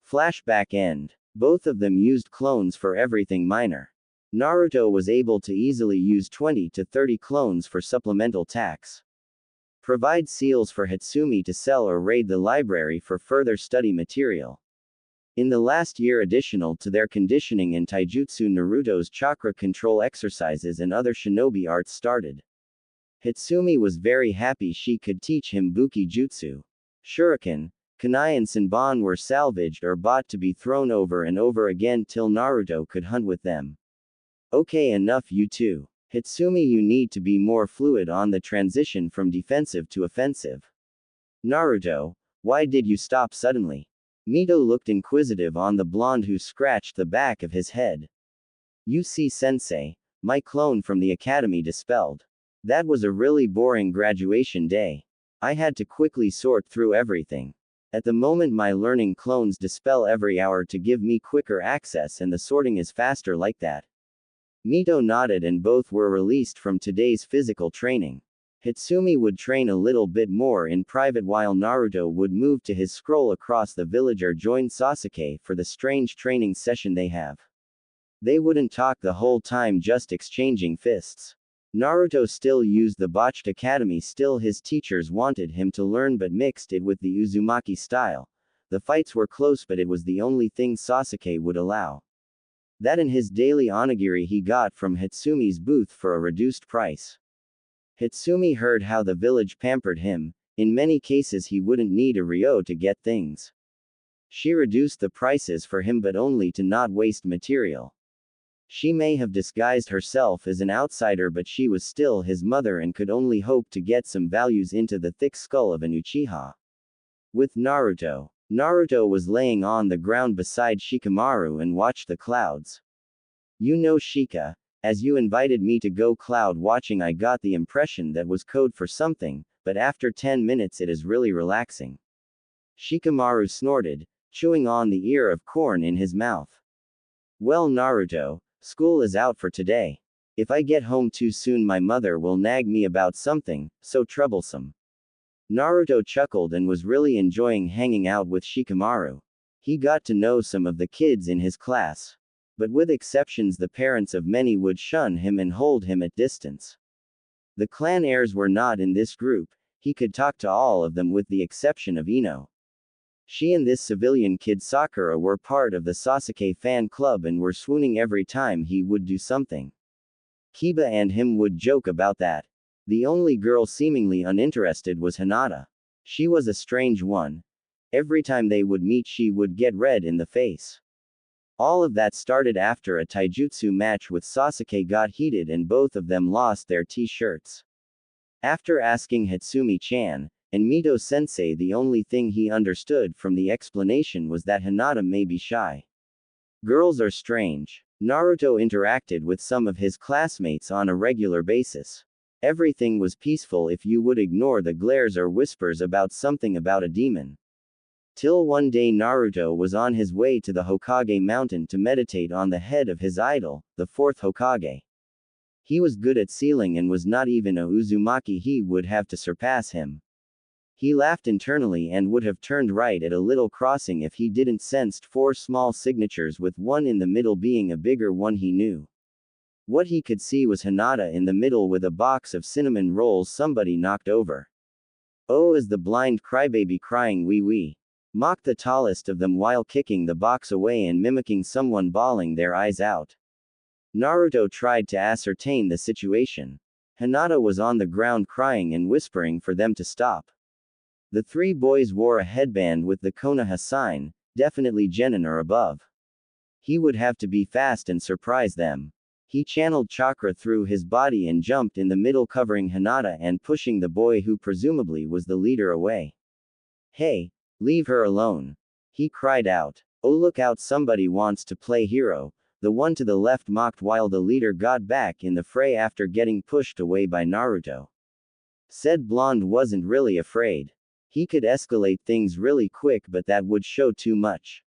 Flashback end. Both of them used clones for everything minor. Naruto was able to easily use 20 to 30 clones for supplemental tax. Provide seals for Hitsumi to sell or raid the library for further study material. In the last year, additional to their conditioning and taijutsu, Naruto's chakra control exercises and other shinobi arts started. Hitsumi was very happy she could teach him Buki Jutsu. Shuriken, kunai and senbon were salvaged or bought to be thrown over and over again till Naruto could hunt with them. Okay, enough you two. Hitsumi, you need to be more fluid on the transition from defensive to offensive. Naruto, why did you stop suddenly? Mito looked inquisitive on the blonde who scratched the back of his head. You see sensei, my clone from the academy dispelled. That was a really boring graduation day. I had to quickly sort through everything. At the moment my learning clones dispel every hour to give me quicker access and the sorting is faster like that. Mito nodded and both were released from today's physical training. Hitsumi would train a little bit more in private while Naruto would move to his scroll across the village or join Sasuke for the strange training session they have. They wouldn't talk the whole time, just exchanging fists. Naruto still used the botched academy, still his teachers wanted him to learn but mixed it with the Uzumaki style. The fights were close but it was the only thing Sasuke would allow. That and his daily onigiri he got from Hitsumi's booth for a reduced price. Hitsumi heard how the village pampered him, in many cases he wouldn't need a ryo to get things. She reduced the prices for him but only to not waste material. She may have disguised herself as an outsider but she was still his mother and could only hope to get some values into the thick skull of an Uchiha. With Naruto. Naruto was laying on the ground beside Shikamaru and watched the clouds. You know Shika, as you invited me to go cloud watching I got the impression that was code for something, but after 10 minutes it is really relaxing. Shikamaru snorted, chewing on the ear of corn in his mouth. Well Naruto, school is out for today. If I get home too soon my mother will nag me about something, so troublesome. Naruto chuckled and was really enjoying hanging out with Shikamaru. He got to know some of the kids in his class. But with exceptions the parents of many would shun him and hold him at distance. The clan heirs were not in this group, he could talk to all of them with the exception of Ino. She and this civilian kid Sakura were part of the Sasuke fan club and were swooning every time he would do something. Kiba and him would joke about that. The only girl seemingly uninterested was Hinata. She was a strange one. Every time they would meet she would get red in the face. All of that started after a taijutsu match with Sasuke got heated and both of them lost their t-shirts. After asking Hitsumi-chan, and Mito-sensei the only thing he understood from the explanation was that Hinata may be shy. Girls are strange. Naruto interacted with some of his classmates on a regular basis. Everything was peaceful if you would ignore the glares or whispers about something about a demon. Till one day Naruto was on his way to the Hokage mountain to meditate on the head of his idol, the fourth Hokage. He was good at sealing and was not even a Uzumaki, he would have to surpass him. He laughed internally and would have turned right at a little crossing if he didn't sensed 4 small signatures with one in the middle being a bigger one he knew. What he could see was Hinata in the middle with a box of cinnamon rolls somebody knocked over. Oh, is the blind crybaby crying wee wee. Mocked the tallest of them while kicking the box away and mimicking someone bawling their eyes out. Naruto tried to ascertain the situation. Hinata was on the ground crying and whispering for them to stop. The 3 boys wore a headband with the Konoha sign, definitely genin or above. He would have to be fast and surprise them. He channeled chakra through his body and jumped in the middle covering Hinata and pushing the boy who presumably was the leader away. Hey, leave her alone. He cried out. Oh look out, somebody wants to play hero. The one to the left mocked while the leader got back in the fray after getting pushed away by Naruto. Said blonde wasn't really afraid. He could escalate things really quick but that would show too much.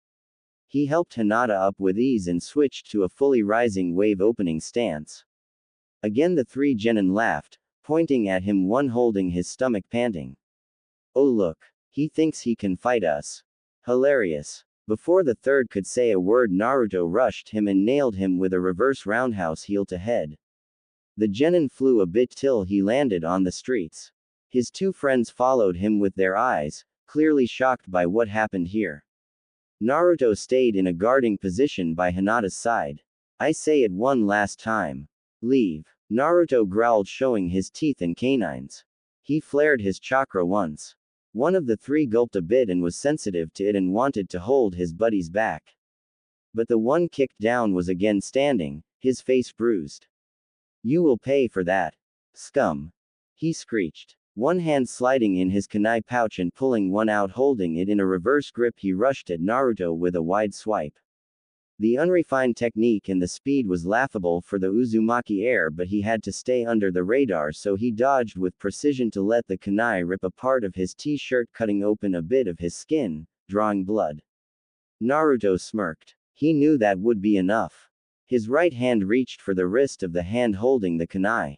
He helped Hinata up with ease and switched to a fully rising wave opening stance. Again the 3 genin laughed, pointing at him, one holding his stomach panting. Oh look. He thinks he can fight us. Hilarious. Before the 3rd could say a word Naruto rushed him and nailed him with a reverse roundhouse heel to head. The genin flew a bit till he landed on the streets. His 2 friends followed him with their eyes, clearly shocked by what happened here. Naruto stayed in a guarding position by Hinata's side. I say it one last time. Leave. Naruto growled, showing his teeth and canines. He flared his chakra once. One of the 3 gulped a bit and was sensitive to it and wanted to hold his buddy's back. But the one kicked down was again standing, his face bruised. You will pay for that. Scum. He screeched. One hand sliding in his kunai pouch and pulling one out holding it in a reverse grip he rushed at Naruto with a wide swipe. The unrefined technique and the speed was laughable for the Uzumaki heir, but he had to stay under the radar, so he dodged with precision to let the kunai rip a part of his t-shirt, cutting open a bit of his skin, drawing blood. Naruto smirked. He knew that would be enough. His right hand reached for the wrist of the hand holding the kunai.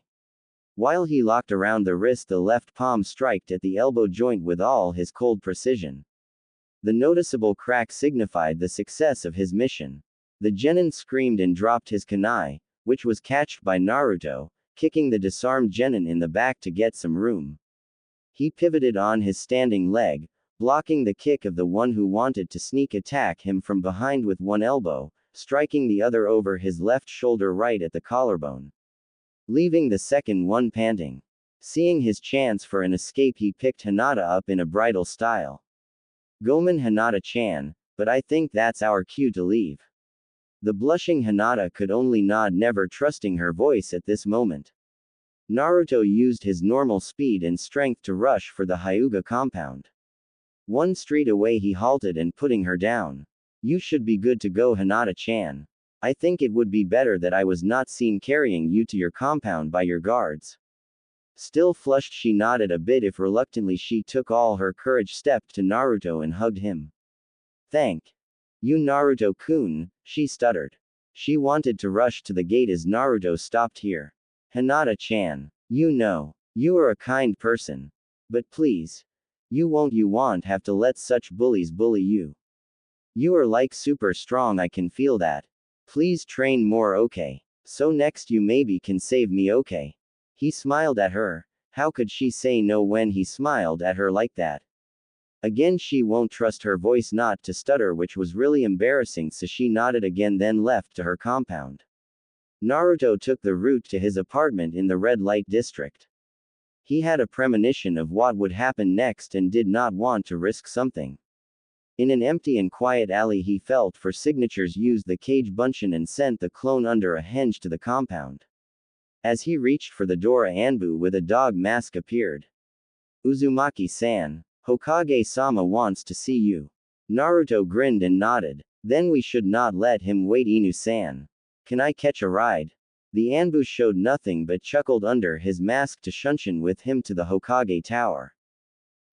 While he locked around the wrist, the left palm struck at the elbow joint with all his cold precision. The noticeable crack signified the success of his mission. The genin screamed and dropped his kunai, which was catched by Naruto, kicking the disarmed genin in the back to get some room. He pivoted on his standing leg, blocking the kick of the one who wanted to sneak attack him from behind with one elbow, striking the other over his left shoulder right at the collarbone, leaving the second one panting. Seeing his chance for an escape, he picked Hinata up in a bridal style. "Gomen Hinata-chan, but I think that's our cue to leave." The blushing Hinata could only nod, never trusting her voice at this moment. Naruto used his normal speed and strength to rush for the Hyuga compound. One street away he halted and putting her down. "You should be good to go, Hinata-chan. I think it would be better that I was not seen carrying you to your compound by your guards." Still flushed, she nodded a bit if reluctantly. She took all her courage, stepped to Naruto and hugged him. "Thank you, Naruto-kun," she stuttered. She wanted to rush to the gate as Naruto stopped here. "Hinata-chan, you know, you are a kind person. But please, you won't have to let such bullies bully you. You are like super strong, I can feel that. Please train more, okay? So next you maybe can save me, okay?" He smiled at her. How could she say no when he smiled at her like that? Again, she won't trust her voice not to stutter, which was really embarrassing, so she nodded again, then left to her compound. Naruto took the route to his apartment in the red light district. He had a premonition of what would happen next and did not want to risk something. In an empty and quiet alley, he felt for signatures, used the cage bunshin and sent the clone under a henge to the compound. As he reached for the door, a Anbu with a dog mask appeared. "Uzumaki-san, Hokage-sama wants to see you." Naruto grinned and nodded. "Then we should not let him wait. Inu-san, can I catch a ride?" The Anbu showed nothing but chuckled under his mask to shunshin with him to the Hokage tower.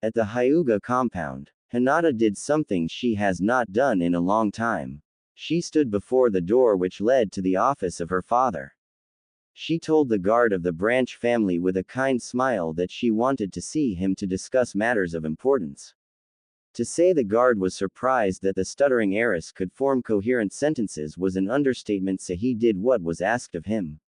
At the Hyuga compound, Hinata did something she has not done in a long time. She stood before the door which led to the office of her father. She told the guard of the branch family with a kind smile that she wanted to see him to discuss matters of importance. To say the guard was surprised that the stuttering heiress could form coherent sentences was an understatement, so he did what was asked of him.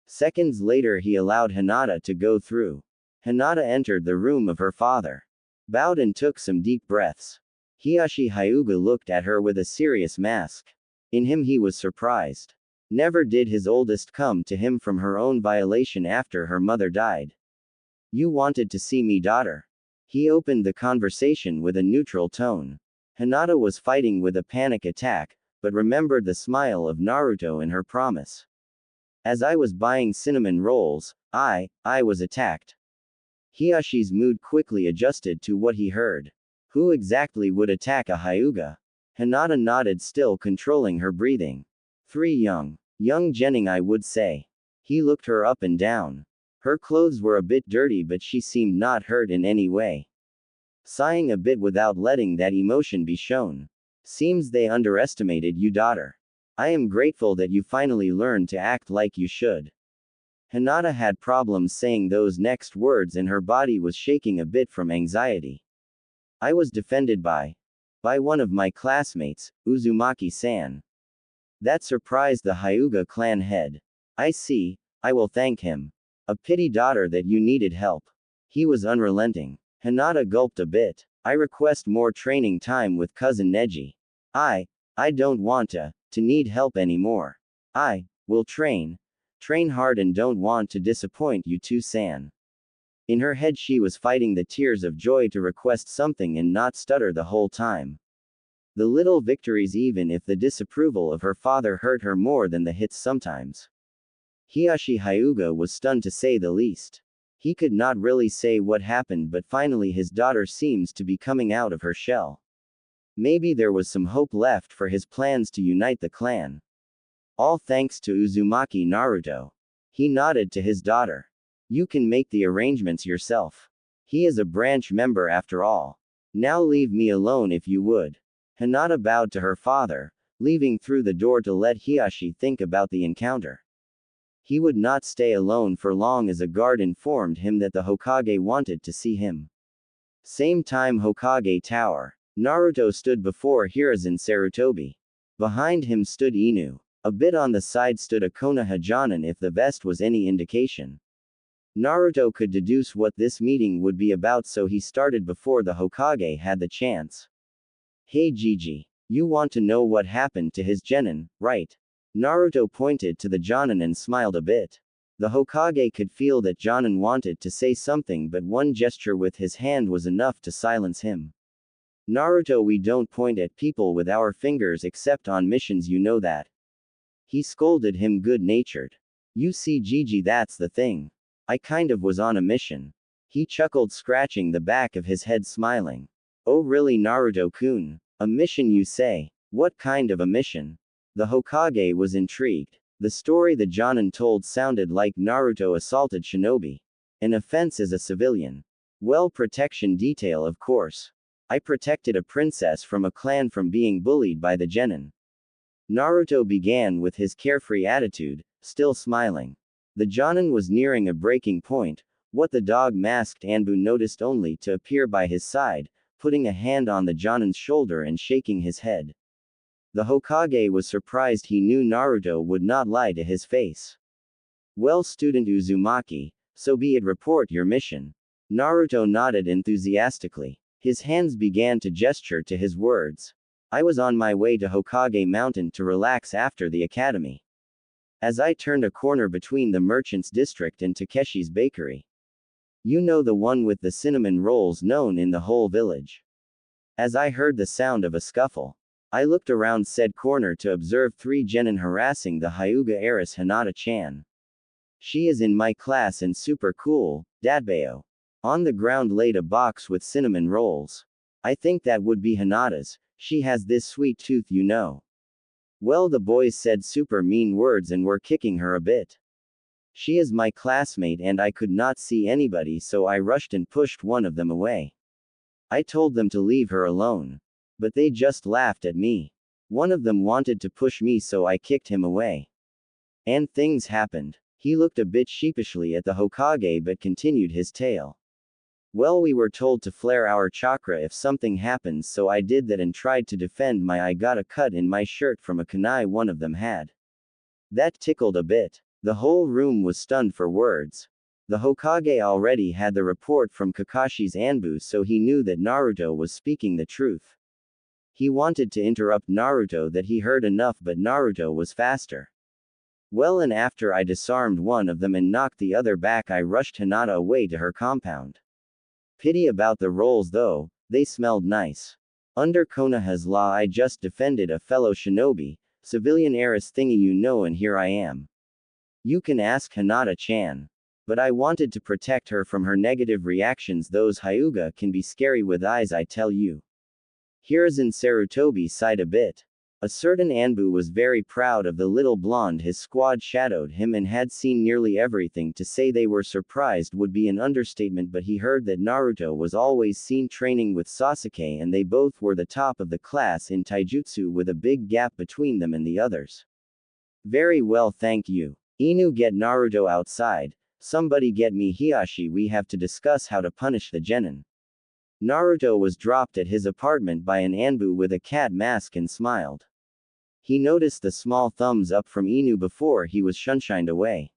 Seconds later, he allowed Hinata to go through. Hinata entered the room of her father, bowed and took some deep breaths. Hiyashi Hyuga looked at her with a serious mask. In him he was surprised. Never did his oldest come to him from her own violation after her mother died. "You wanted to see me, daughter?" He opened the conversation with a neutral tone. Hinata was fighting with a panic attack, but remembered the smile of Naruto and her promise. "As I was buying cinnamon rolls, I was attacked." Hiyashi's mood quickly adjusted to what he heard. Who exactly would attack a Hyuga? Hinata nodded, still controlling her breathing. "Three young genin, I would say." He looked her up and down. Her clothes were a bit dirty, but she seemed not hurt in any way. Sighing a bit without letting that emotion be shown. "Seems they underestimated you, daughter. I am grateful that you finally learned to act like you should." Hinata had problems saying those next words and her body was shaking a bit from anxiety. "I was defended by one of my classmates, Uzumaki-san." That surprised the Hyuga clan head. "I see, I will thank him. A pity, daughter, that you needed help." He was unrelenting. Hinata gulped a bit. "I request more training time with cousin Neji. I don't want to need help anymore. I will train hard and don't want to disappoint you too, san." In her head she was fighting the tears of joy to request something and not stutter the whole time. The little victories, even if the disapproval of her father hurt her more than the hits sometimes. Hiyashi Hyuga was stunned to say the least. He could not really say what happened, but finally his daughter seems to be coming out of her shell. Maybe there was some hope left for his plans to unite the clan. All thanks to Uzumaki Naruto. He nodded to his daughter. You can make the arrangements yourself. He is a branch member after all. Now leave me alone if you would. Hinata bowed to her father, leaving through the door to let Hiashi think about the encounter. He would not stay alone for long as a guard informed him that the Hokage wanted to see him. Same time Hokage Tower. Naruto stood before Hiruzen Sarutobi. Behind him stood Inu. A bit on the side stood a Konoha Jonin if the vest was any indication. Naruto could deduce what this meeting would be about, so he started before the Hokage had the chance. Hey Gigi. You want to know what happened to his genin, right? Naruto pointed to the Jonin and smiled a bit. The Hokage could feel that Jonin wanted to say something, but one gesture with his hand was enough to silence him. Naruto, we don't point at people with our fingers except on missions, you know that. He scolded him good-natured. You see Gigi, that's the thing. I kind of was on a mission. He chuckled, scratching the back of his head, smiling. Oh really, Naruto-kun? A mission you say? What kind of a mission? The Hokage was intrigued. The story the Jonin told sounded like Naruto assaulted shinobi. An offense as a civilian. Well, protection detail, of course. I protected a princess from a clan from being bullied by the genin. Naruto began with his carefree attitude, still smiling. The Jonin was nearing a breaking point. What the dog-masked Anbu noticed only to appear by his side, putting a hand on the Jonin's shoulder and shaking his head. The Hokage was surprised. He knew Naruto would not lie to his face. Well, student Uzumaki, so be it, report your mission. Naruto nodded enthusiastically. His hands began to gesture to his words. I was on my way to Hokage Mountain to relax after the academy. As I turned a corner between the Merchants District and Takeshi's Bakery. You know, the one with the cinnamon rolls known in the whole village. As I heard the sound of a scuffle, I looked around said corner to observe 3 genin harassing the Hyuga heiress Hinata-chan. She is in my class and super cool, Dadbeo. On the ground laid a box with cinnamon rolls. I think that would be Hinata's, she has this sweet tooth, you know. Well, the boys said super mean words and were kicking her a bit. She is my classmate and I could not see anybody, so I rushed and pushed one of them away. I told them to leave her alone. But they just laughed at me. One of them wanted to push me, so I kicked him away. And things happened. He looked a bit sheepishly at the Hokage but continued his tale. Well, we were told to flare our chakra if something happens, so I did that and tried to defend my I got a cut in my shirt from a kunai one of them had. That tickled a bit. The whole room was stunned for words. The Hokage already had the report from Kakashi's Anbu, so he knew that Naruto was speaking the truth. He wanted to interrupt Naruto that he heard enough, but Naruto was faster. Well, and after I disarmed one of them and knocked the other back, I rushed Hinata away to her compound. Pity about the rolls though, they smelled nice. Under Konoha's law I just defended a fellow shinobi, civilian heiress thingy, you know, and here I am. You can ask Hinata-chan. But I wanted to protect her from her negative reactions. Those Hyuga can be scary with eyes, I tell you. Hiruzen Sarutobi sighed a bit. A certain Anbu was very proud of the little blonde. His squad shadowed him and had seen nearly everything. To say they were surprised would be an understatement, but he heard that Naruto was always seen training with Sasuke and they both were the top of the class in taijutsu with a big gap between them and the others. Very well, thank you. Inu, get Naruto outside. Somebody get me Hiashi, we have to discuss how to punish the genin. Naruto was dropped at his apartment by an Anbu with a cat mask and smiled. He noticed the small thumbs up from Inu before he was shunshined away.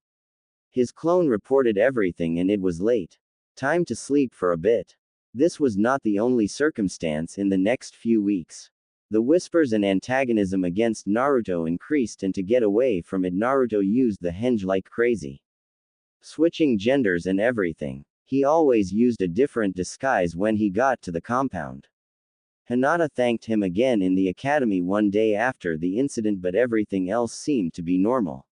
His clone reported everything and it was late. Time to sleep for a bit. This was not the only circumstance in the next few weeks. The whispers and antagonism against Naruto increased, and to get away from it Naruto used the henge like crazy. Switching genders and everything. He always used a different disguise when he got to the compound. Hinata thanked him again in the academy one day after the incident, but everything else seemed to be normal.